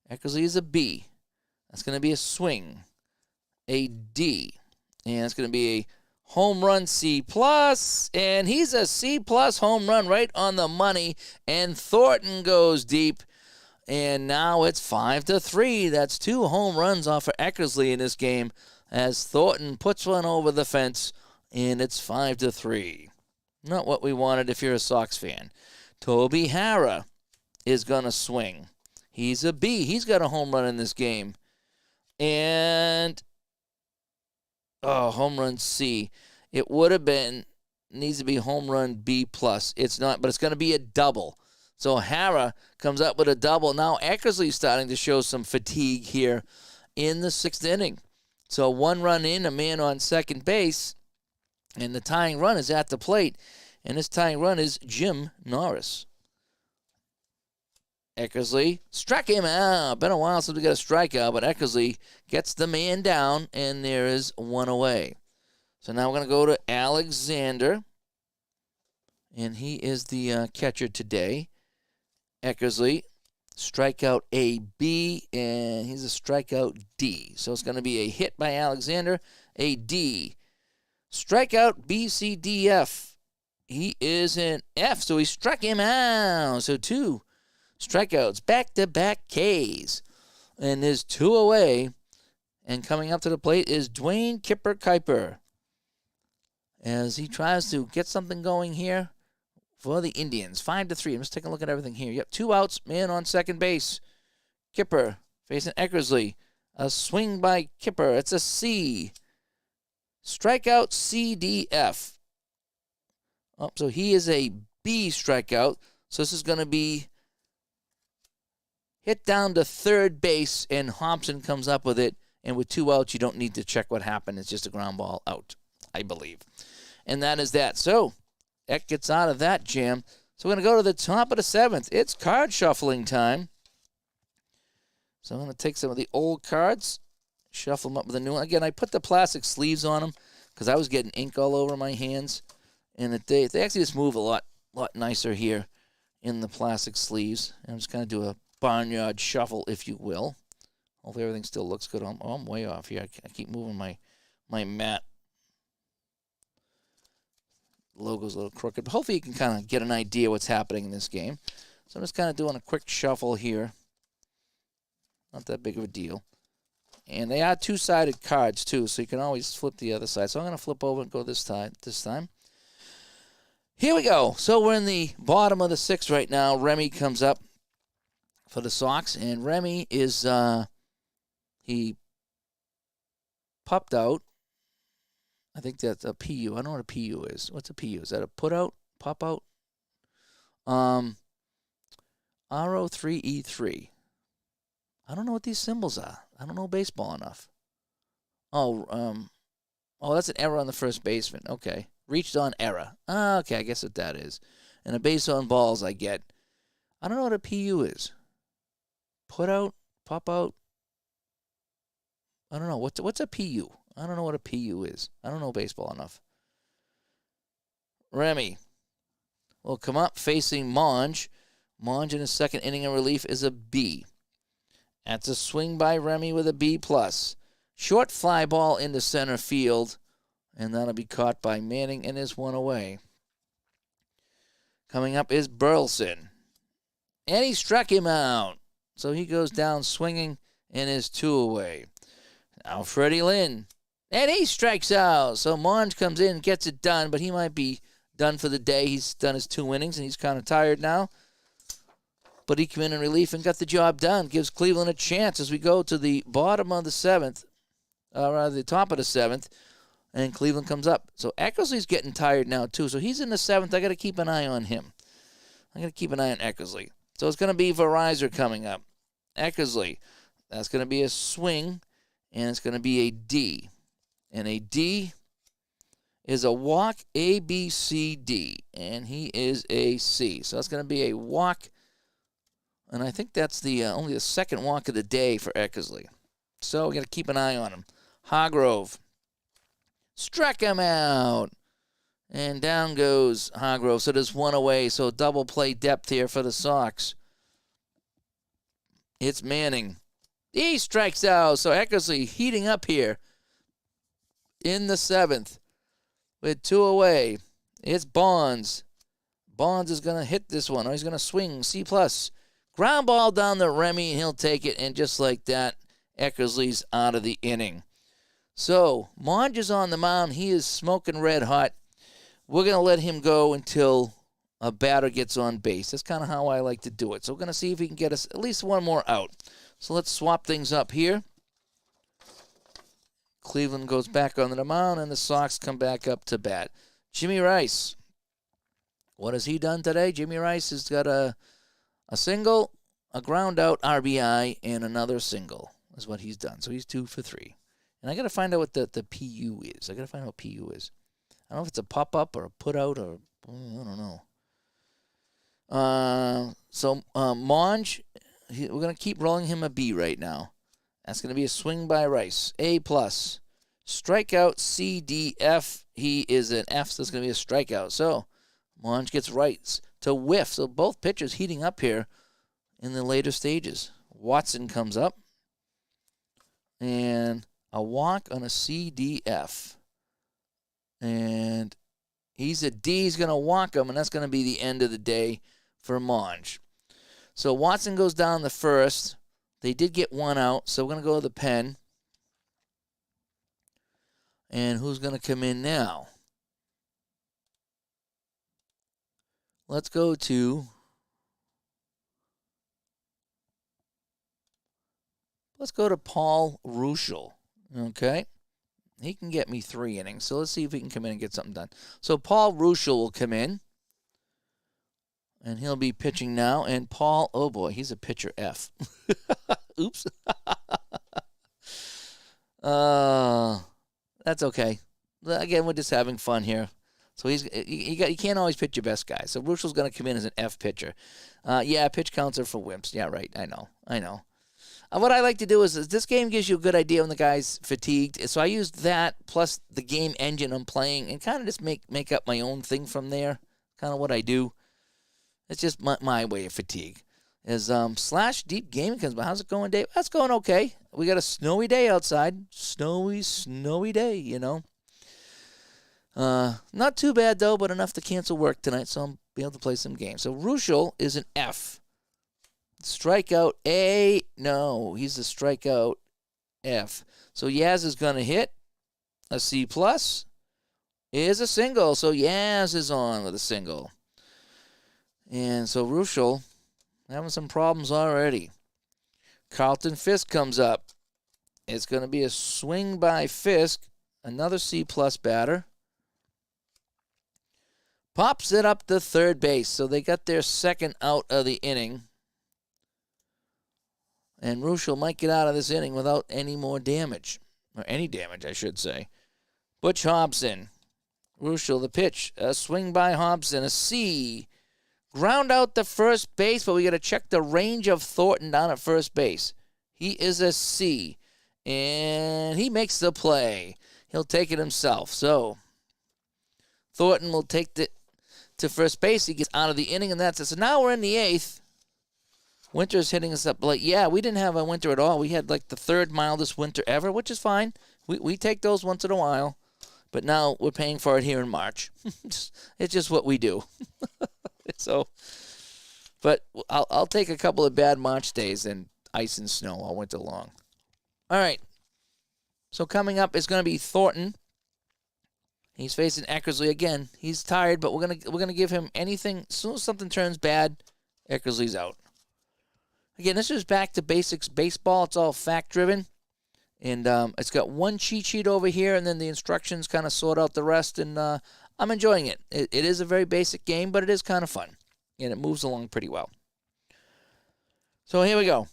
Eckersley is a B. That's going to be a swing. A D. And it's going to be a home run C+. And he's a C+ home run right on the money. And Thornton goes deep. And now it's 5-3. That's 2 home runs off of Eckersley in this game as Thornton puts one over the fence. And it's 5-3. Not what we wanted if you're a Sox fan. Toby Harrah is going to swing. He's a B. He's got a home run in this game. And, home run C. It would have been, needs to be home run B+. It's not, but it's going to be a double. So Harrah comes up with a double. Now Eckersley's starting to show some fatigue here in the 6th inning. So 1 run in, a man on second base, and the tying run is at the plate. And this tying run is Jim Norris. Eckersley struck him out. Been a while since we got a strikeout, but Eckersley gets the man down, and there is 1 away. So now we're going to go to Alexander, and he is the catcher today. Eckersley, strikeout A, B, and he's a strikeout D. So it's going to be a hit by Alexander, a D. Strikeout B, C, D, F. He is an F, so he struck him out. So 2 strikeouts, back-to-back Ks. And there's 2 away. And coming up to the plate is Dwayne Kipper Kuiper as he tries to get something going here for the Indians. 5-3. I'm just taking a look at everything here. Yep, 2 outs, man on second base. Kipper facing Eckersley. A swing by Kipper. It's a C. Strikeout C, D, F. So he is a B strikeout. So this is going to be hit down to third base, and Hobson comes up with it. And with 2 outs, you don't need to check what happened. It's just a ground ball out, I believe. And that is that. So Eck gets out of that jam. So we're going to go to the top of the 7th. It's card shuffling time. So I'm going to take some of the old cards, shuffle them up with a new one. Again, I put the plastic sleeves on them because I was getting ink all over my hands. And they actually just move a lot nicer here in the plastic sleeves. And I'm just going to do a barnyard shuffle, if you will. Hopefully everything still looks good. I'm way off here. I keep moving my mat. The logo's a little crooked. But hopefully you can kind of get an idea what's happening in this game. So I'm just kind of doing a quick shuffle here. Not that big of a deal. And they are 2-sided cards, too, so you can always flip the other side. So I'm going to flip over and go this time. Here we go. So we're in the bottom of the 6th right now. Remy comes up for the Sox, and Remy is he popped out. I think that's a PU. I don't know what a PU is. What's a PU? Is that a put out? Pop out? RO3E3. I don't know what these symbols are. I don't know baseball enough. Oh, that's an error on the first baseman. Okay. Reached on error. Okay, I guess what that is. And a base on balls I get. I don't know what a PU is. Put out, pop out. I don't know. What's a PU? I don't know what a PU is. I don't know baseball enough. Remy will come up facing Monge. Monge in his second inning of relief is a B. That's a swing by Remy with a B+. Short fly ball into center field, and that'll be caught by Manning and is one away. Coming up is Burleson. And he struck him out. So he goes down swinging and is 2 away. Now Freddie Lynn. And he strikes out. So Monge comes in and gets it done, but he might be done for the day. He's done his 2 innings, and he's kind of tired now. But he came in relief and got the job done. Gives Cleveland a chance as we go to the bottom of the 7th, or rather the top of the 7th, and Cleveland comes up. So Eckersley's getting tired now, too. So he's in the 7th. I got to keep an eye on him. I got to keep an eye on Eckersley. So it's going to be Verizon coming up. Eckersley, that's going to be a swing, and it's going to be a D. And a D is a walk, A, B, C, D. And he is a C. So that's going to be a walk. And I think that's the only the second walk of the day for Eckersley. So we got to keep an eye on him. Hargrove struck him out. And down goes Hargrove. So there's 1 away. So double play depth here for the Sox. It's Manning. He strikes out. So Eckersley heating up here in the 7th with 2 away. It's Bonds. Bonds is going to hit this one. Or he's going to swing. C+. Ground ball down to Remy, and he'll take it. And just like that, Eckersley's out of the inning. So Monge is on the mound. He is smoking red hot. We're going to let him go until a batter gets on base. That's kind of how I like to do it. So we're going to see if he can get us at least 1 more out. So let's swap things up here. Cleveland goes back on the mound, and the Sox come back up to bat. Jimmy Rice. What has he done today? Jimmy Rice has got a single, a ground out RBI, and another single is what he's done. So he's 2 for 3. And I got to find out what the PU is. I got to find out what PU is. I don't know if it's a pop-up or a put-out or I don't know. So Monge, we're going to keep rolling him a B right now. That's going to be a swing by Rice. A+. Strikeout, C, D, F. He is an F, so it's going to be a strikeout. So Monge gets Rice to whiff. So both pitchers heating up here in the later stages. Watson comes up. And a walk on a C, D, F. And he's a D. He's going to walk him, and that's going to be the end of the day for Monge. So Watson goes down the first. They did get 1 out, so we're going to go to the pen. And who's going to come in now? Let's go to Paul Ruschel. Okay. He can get me 3 innings. So let's see if he can come in and get something done. So Paul Ruschel will come in. And he'll be pitching now. And Paul, oh boy, he's a pitcher F. Oops. That's okay. Again, we're just having fun here. So you can't always pitch your best guy. So Ruschel's going to come in as an F pitcher. Yeah, pitch counts are for wimps. Yeah, right. I know. What I like to do is this game gives you a good idea when the guy's fatigued. So I used that plus the game engine I'm playing and kind of just make up my own thing from there. Kind of what I do. It's just my way of fatigue. Is Slash Deep Gaming comes by. How's it going, Dave? That's going okay. We got a snowy day outside. Snowy day, you know. Not too bad, though, but enough to cancel work tonight, so I'll be able to play some games. So Ruschel is an F. Strikeout A. No, he's a strikeout F. So Yaz is going to hit a C+. Is a single. So Yaz is on with a single. And so Ruschel having some problems already. Carlton Fisk comes up. It's going to be a swing by Fisk. Another C+ batter. Pops it up to third base. So they got their second out of the inning. And Ruschel might get out of this inning without any more damage. Or any damage, I should say. Butch Hobson Ruschel, the pitch. A swing by Hobson. A C. Ground out the first base, but we got to check the range of Thornton down at first base. He is a C. And he makes the play. He'll take it himself. So Thornton will take it to first base. He gets out of the inning, and that's it. So now we're in the 8th. Winter's hitting us up. Like, yeah, we didn't have a winter at all. We had like the 3rd mildest winter ever, which is fine. We take those once in a while. But now we're paying for it here in March. It's just what we do. So, but I'll take a couple of bad March days and ice and snow all winter long. All right. So coming up is going to be Thornton. He's facing Eckersley again. He's tired, but we're gonna give him anything. As soon as something turns bad, Eckersley's out. Again, this is back to basics baseball. It's all fact driven, and it's got one cheat sheet over here, and then the instructions kind of sort out the rest. And I'm enjoying it. It is a very basic game, but it is kind of fun, and it moves along pretty well. So here we go.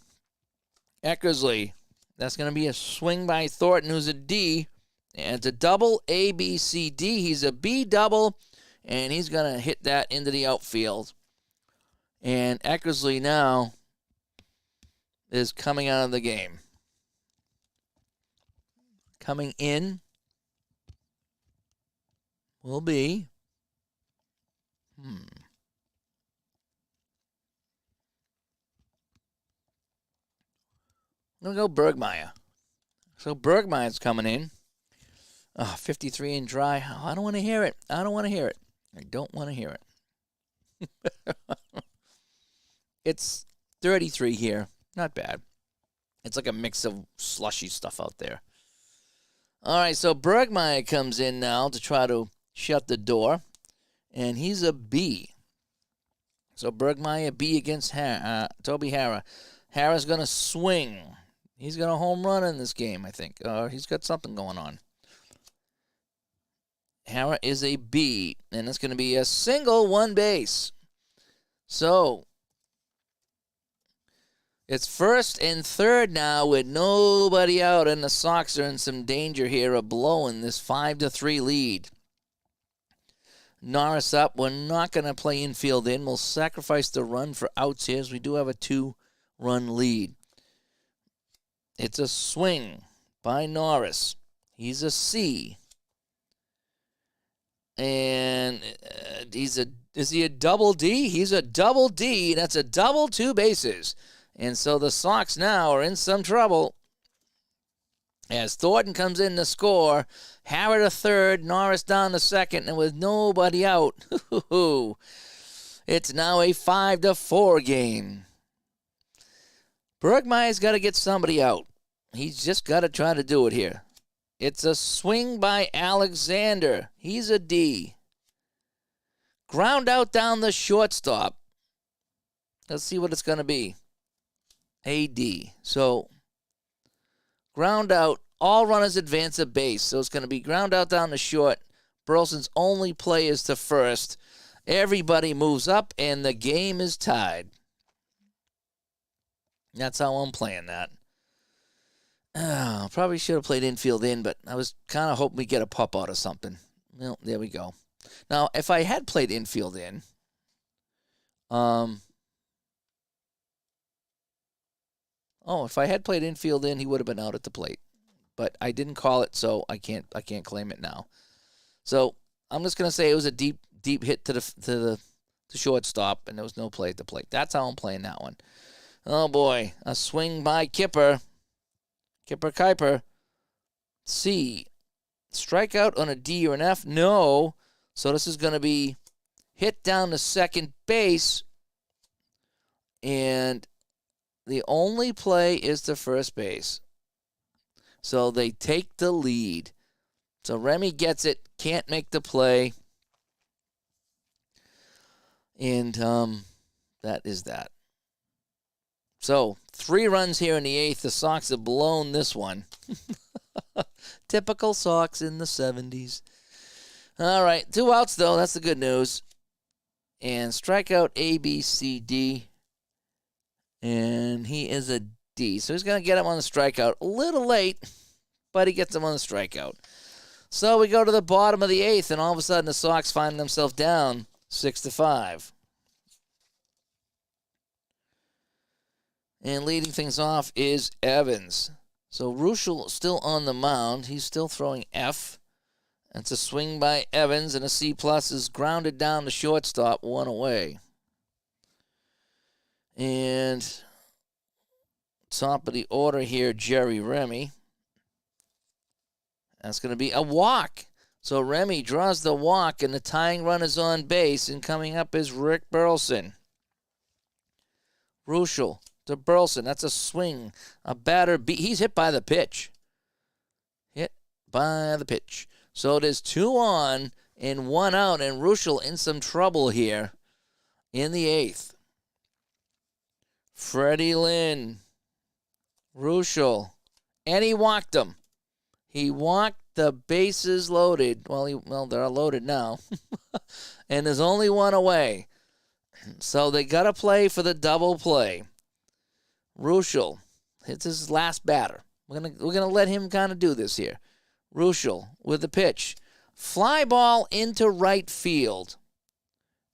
Eckersley. That's going to be a swing by Thornton, who's a D. And it's a double A, B, C, D. He's a B double, and he's going to hit that into the outfield. And Eckersley now is coming out of the game. Coming in will be... I'm going to go Bergmeyer. So Bergmeyer's coming in. 53 and dry. Oh, I don't want to hear it. I don't want to hear it. I don't want to hear it. It's 33 here. Not bad. It's like a mix of slushy stuff out there. All right, so Bergmeyer comes in now to try to shut the door. And he's a B. So Bergmeyer, B against Toby Hara. Hara's going to swing. He's got a home run in this game, I think. He's got something going on. Hara is a B, and it's going to be a single, one base. So it's first and third now with nobody out, and the Sox are in some danger here of blowing this 5-3 lead. Norris up. We're not going to play infield in. We'll sacrifice the run for outs here, as we do have a 2-run lead. It's a swing by Norris. He's a C. And is he a double D? He's a double D. That's a double, 2 bases. And so the Sox now are in some trouble as Thornton comes in to score. Howard to third, Norris down to second, and with nobody out, it's now a 5-4 game. Bergmeyer's got to get somebody out. He's just got to try to do it here. It's a swing by Alexander. He's a D. Ground out down the shortstop. Let's see what it's going to be. A D. So, ground out. All runners advance a base. So, it's going to be ground out down the short. Burleson's only play is to first. Everybody moves up, and the game is tied. That's how I'm playing that. Probably should have played infield in, but I was kind of hoping we'd get a pop out or something. Well, there we go. Now, if I had played infield in, if I had played infield in, he would have been out at the plate. But I didn't call it, so I can't claim it now. So I'm just gonna say it was a deep hit to the shortstop, and there was no play at the plate. That's how I'm playing that one. Oh boy, a swing by Kipper. Kipper Kuiper. C. Strikeout on a D or an F? No. So this is going to be hit down to second base. And the only play is to first base. So they take the lead. So Remy gets it. Can't make the play. And that is that. So, 3 runs here in the 8th. The Sox have blown this one. Typical Sox in the 70s. All right, 2 outs, though. That's the good news. And strikeout A, B, C, D. And he is a D. So he's going to get him on the strikeout. A little late, but he gets him on the strikeout. So we go to the bottom of the 8th, and all of a sudden the Sox find themselves down 6-5. And leading things off is Evans. So Ruschel still on the mound. He's still throwing F. That's a swing by Evans, and a C+ is grounded down to shortstop, 1 away. And top of the order here, Jerry Remy. That's going to be a walk. So Remy draws the walk, and the tying run is on base, and coming up is Rick Burleson. Ruschel to Burleson. That's a swing. A batter beat. He's hit by the pitch. Hit by the pitch. So there's 2 on and 1 out, and Ruschel in some trouble here in the 8th. Freddie Lynn. Ruschel. And he walked him. He walked the bases loaded. Well, they're loaded now. And there's only 1 away. So they got to play for the double play. Ruschel hits his last batter. We're gonna let him kind of do this here. Ruschel with the pitch. Fly ball into right field.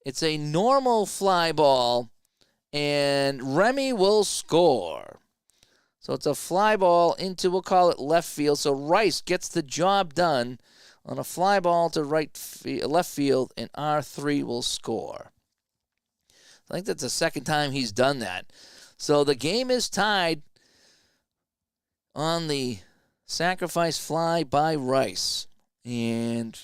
It's a normal fly ball, and Remy will score. So it's a fly ball into, we'll call it left field. So Rice gets the job done on a fly ball to left field, and R3 will score. I think that's the second time he's done that. So the game is tied on the sacrifice fly by Rice. And,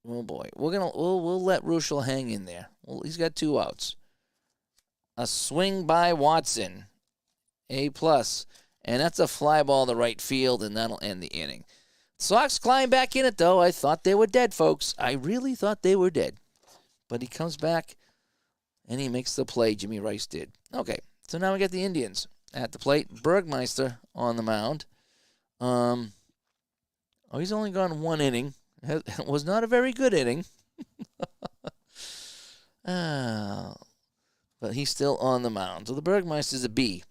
oh boy, we'll let Ruschel hang in there. Well, he's got 2 outs. A swing by Watson, A+, and that's a fly ball to right field, and that'll end the inning. Sox climb back in it, though. I thought they were dead, folks. I really thought they were dead. But he comes back, and he makes the play Jimmy Rice did. Okay, so now we got the Indians at the plate. Bergmeister on the mound. He's only gone 1 inning. It was not a very good inning. But he's still on the mound. So the Bergmeister's a B.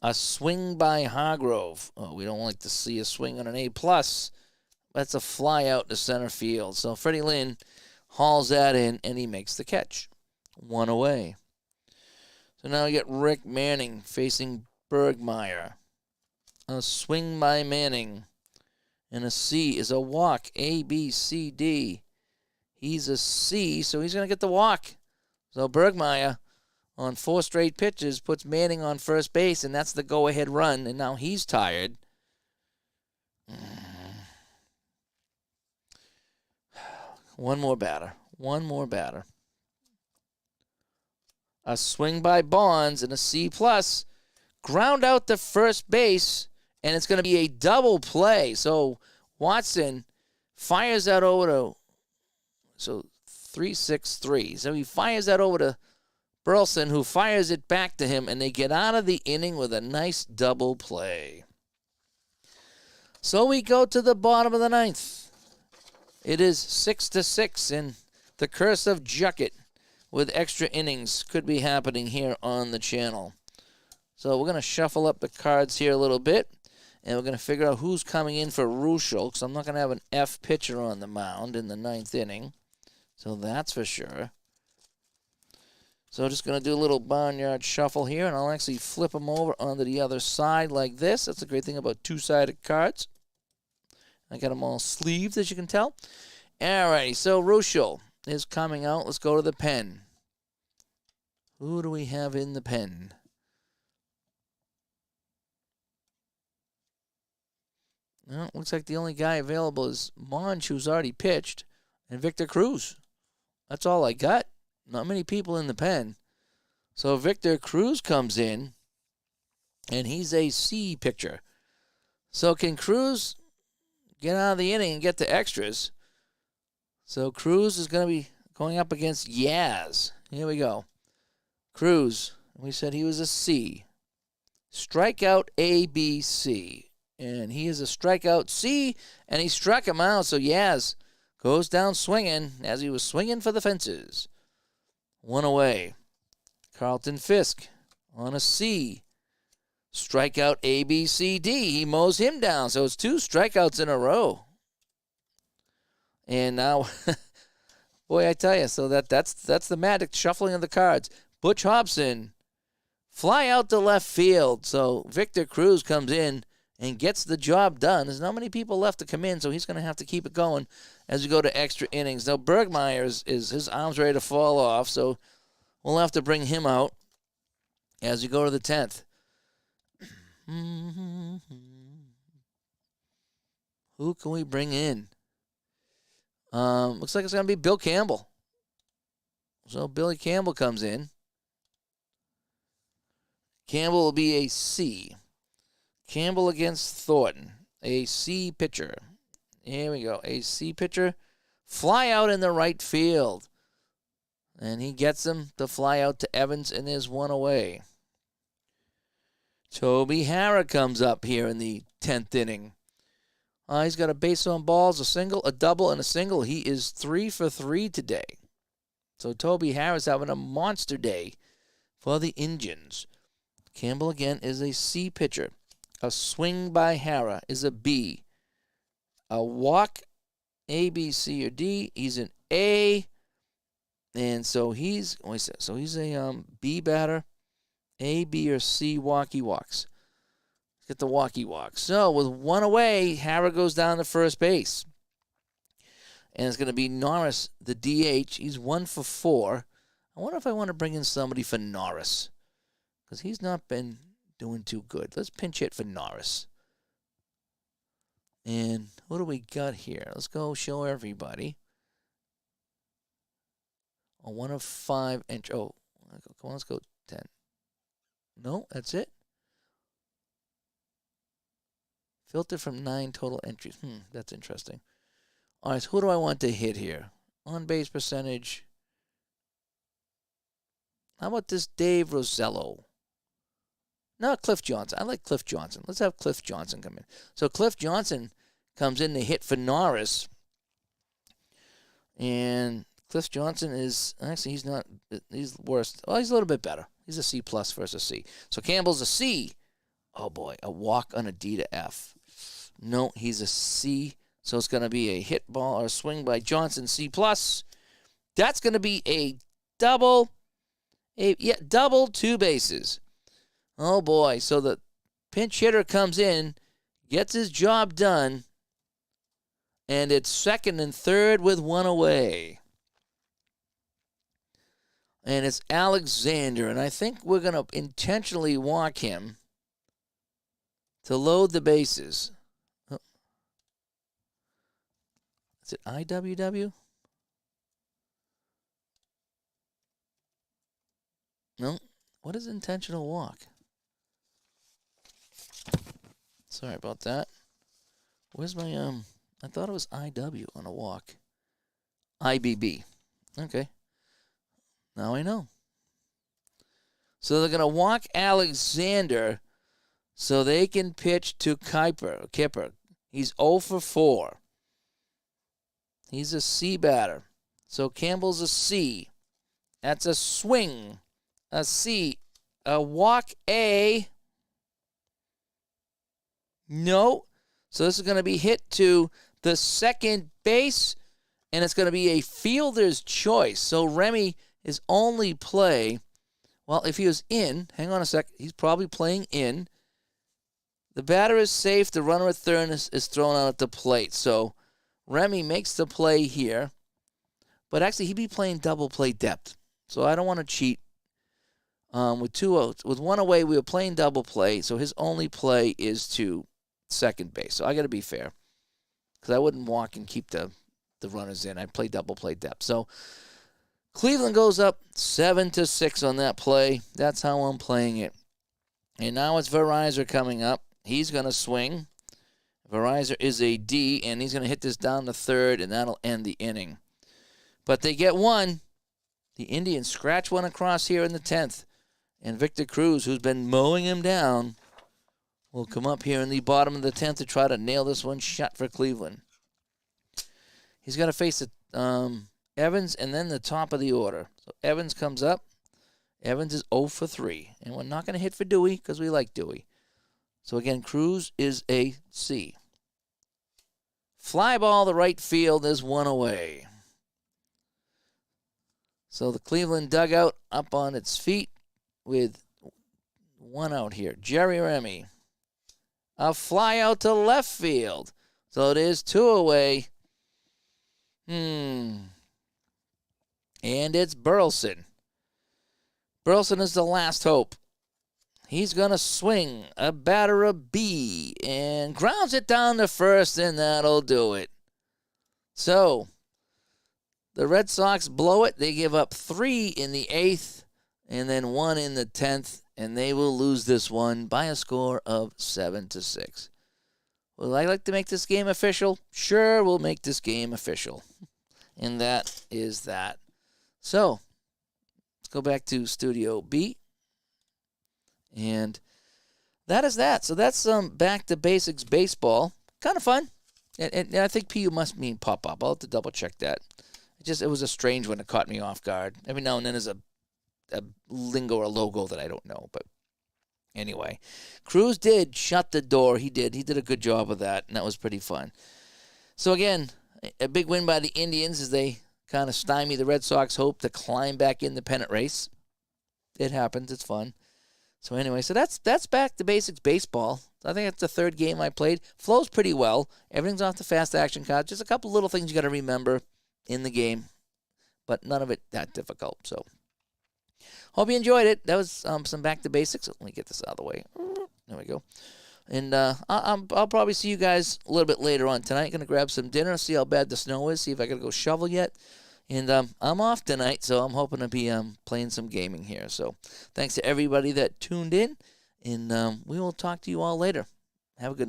A swing by Hargrove. Oh, we don't like to see a swing on an A+. That's a fly out to center field. So Freddie Lynn hauls that in, and he makes the catch. 1 away. So now we get Rick Manning facing Bergmeyer. A swing by Manning. And a C is a walk. A, B, C, D. He's a C, so he's going to get the walk. So Bergmeyer, on 4 straight pitches, puts Manning on first base, and that's the go-ahead run, and now he's tired. One more batter. A swing by Bonds and a C+. Ground out to first base, and it's going to be a double play. So Watson fires that over to, 3-6-3. So he fires that over to Burleson, who fires it back to him, and they get out of the inning with a nice double play. So we go to the bottom of the 9th. It is 6-6, and the curse of Juckett with extra innings could be happening here on the channel. So we're going to shuffle up the cards here a little bit, and we're going to figure out who's coming in for Ruschel, because I'm not going to have an F pitcher on the mound in the 9th inning. So that's for sure. So just going to do a little barnyard shuffle here, and I'll actually flip them over onto the other side like this. That's the great thing about 2-sided cards. I got them all sleeved, as you can tell. Alrighty, so Ruschel is coming out. Let's go to the pen. Who do we have in the pen? Well, looks like the only guy available is Monch, who's already pitched, and Victor Cruz. That's all I got. Not many people in the pen. So Victor Cruz comes in, and he's a C pitcher. So can Cruz get out of the inning and get to extras? So Cruz is going to be going up against Yaz. Here we go. Cruz, we said he was a C. Strikeout A, B, C. And he is a strikeout C, and he struck him out. So Yaz goes down swinging as he was swinging for the fences. 1 away. Carlton Fisk on a C. Strikeout A, B, C, D. He mows him down. So it's 2 strikeouts in a row And now, boy, I tell you, so that's the magic shuffling of the cards. Butch Hobson, fly out to left field. So Victor Cruz comes in and gets the job done. There's not many people left to come in, so he's going to have to keep it going as we go to extra innings. Now, Bergmeyer is his arm's ready to fall off, so we'll have to bring him out as we go to the 10th. Who can we bring in? Looks like it's going to be Bill Campbell. So Billy Campbell comes in. Campbell will be a C. Campbell against Thornton. A C pitcher. Here we go. A C pitcher. Fly out in the right field. And he gets him to fly out to Evans, and there's one away. Toby Harrah comes up here in the 10th inning. He's got a base on balls, a single, a double, and a single. He is 3 for 3 today. So Toby Harrah's having a monster day for the Indians. Campbell again is a C pitcher. A swing by Harrah is a B. A walk, A, B, C, or D. He's an A. And so he's a B batter. A, B, or C walkie walks. Get the walkie walk. So with one away, Harrah goes down to first base. And it's going to be Norris, the DH. He's 1 for 4. I wonder if I want to bring in somebody for Norris, because he's not been doing too good. Let's pinch hit for Norris. And what do we got here? Let's go show everybody. A 1 of 5 inch. Oh, come on, let's go 10. No, that's it. Filter from 9 total entries. That's interesting. All right, so who do I want to hit here? On base percentage. How about this Dave Rosello? No, Cliff Johnson. I like Cliff Johnson. Let's have Cliff Johnson come in. So Cliff Johnson comes in to hit for Norris. And Cliff Johnson is, actually, he's worse. Well, he's a little bit better. He's a C plus versus C. So Campbell's a C. Oh, boy, a walk on a D to F. No, he's a C. So it's going to be a hit ball or a swing by Johnson, C plus. That's going to be a double. Double, 2 bases. Oh, boy. So the pinch hitter comes in, gets his job done, and it's second and third with 1 away. And it's Alexander, and I think we're going to intentionally walk him to load the bases. Oh. Is it IWW? No. What is intentional walk? Sorry about that. Where's my, I thought it was IW on a walk. IBB. Okay. Now I know. So they're going to walk Alexander so they can pitch to Kipper. He's 0 for 4. He's a C batter. So Campbell's a C. That's a swing. A C. A walk A. No. So this is going to be hit to the second base, and it's going to be a fielder's choice. So Remy, his only play, well, if he was in, hang on a sec, he's probably playing in. The batter is safe. The runner at third is thrown out at the plate. So Remy makes the play here. But actually, he'd be playing double play depth. So I don't want to cheat. With 2 outs, with 1 away, we were playing double play. So his only play is to second base. So I got to be fair, because I wouldn't walk and keep the runners in. I'd play double play depth. So Cleveland goes up 7-6 on that play. That's how I'm playing it. And now it's Verizon coming up. He's going to swing. Verizon is a D, and he's going to hit this down to third, and that'll end the inning. But they get one. The Indians scratch one across here in the 10th. And Victor Cruz, who's been mowing him down, will come up here in the bottom of the 10th to try to nail this one shut for Cleveland. He's going to face Evans and then the top of the order. So Evans comes up. Evans is 0 for 3. And we're not going to hit for Dewey because we like Dewey. So again, Cruz is a C. Fly ball to right field is one away. So the Cleveland dugout up on its feet with one out here. Jerry Remy. A fly out to left field. So it is 2 away. And it's Burleson. Burleson is the last hope. He's going to swing a batter of B and grounds it down to first, and that'll do it. So the Red Sox blow it. They give up 3 in the 8th and then 1 in the 10th, and they will lose this one by a score of 7-6. Would I like to make this game official? Sure, we'll make this game official. And that is that. So let's go back to Studio B. And that is that. So that's some back to basics baseball. Kind of fun. And I think PU must mean pop-up. I'll have to double-check that. It was a strange one that caught me off guard. Every now and then there's a lingo or logo that I don't know. But anyway, Cruz did shut the door. He did. He did a good job of that, and that was pretty fun. So, again, a big win by the Indians as they kind of stymie the Red Sox hope to climb back in the pennant race. It happens. It's fun. So anyway, so that's back to basics baseball. I think that's the 3rd game I played. Flows pretty well. Everything's off the fast action card. Just a couple little things you got to remember in the game, but none of it that difficult. So hope you enjoyed it. That was some back to basics. Let me get this out of the way. There we go. And I'll probably see you guys a little bit later on tonight. Going to grab some dinner, see how bad the snow is, see if I got to go shovel yet. And I'm off tonight, so I'm hoping to be playing some gaming here. So thanks to everybody that tuned in, and we will talk to you all later. Have a good night.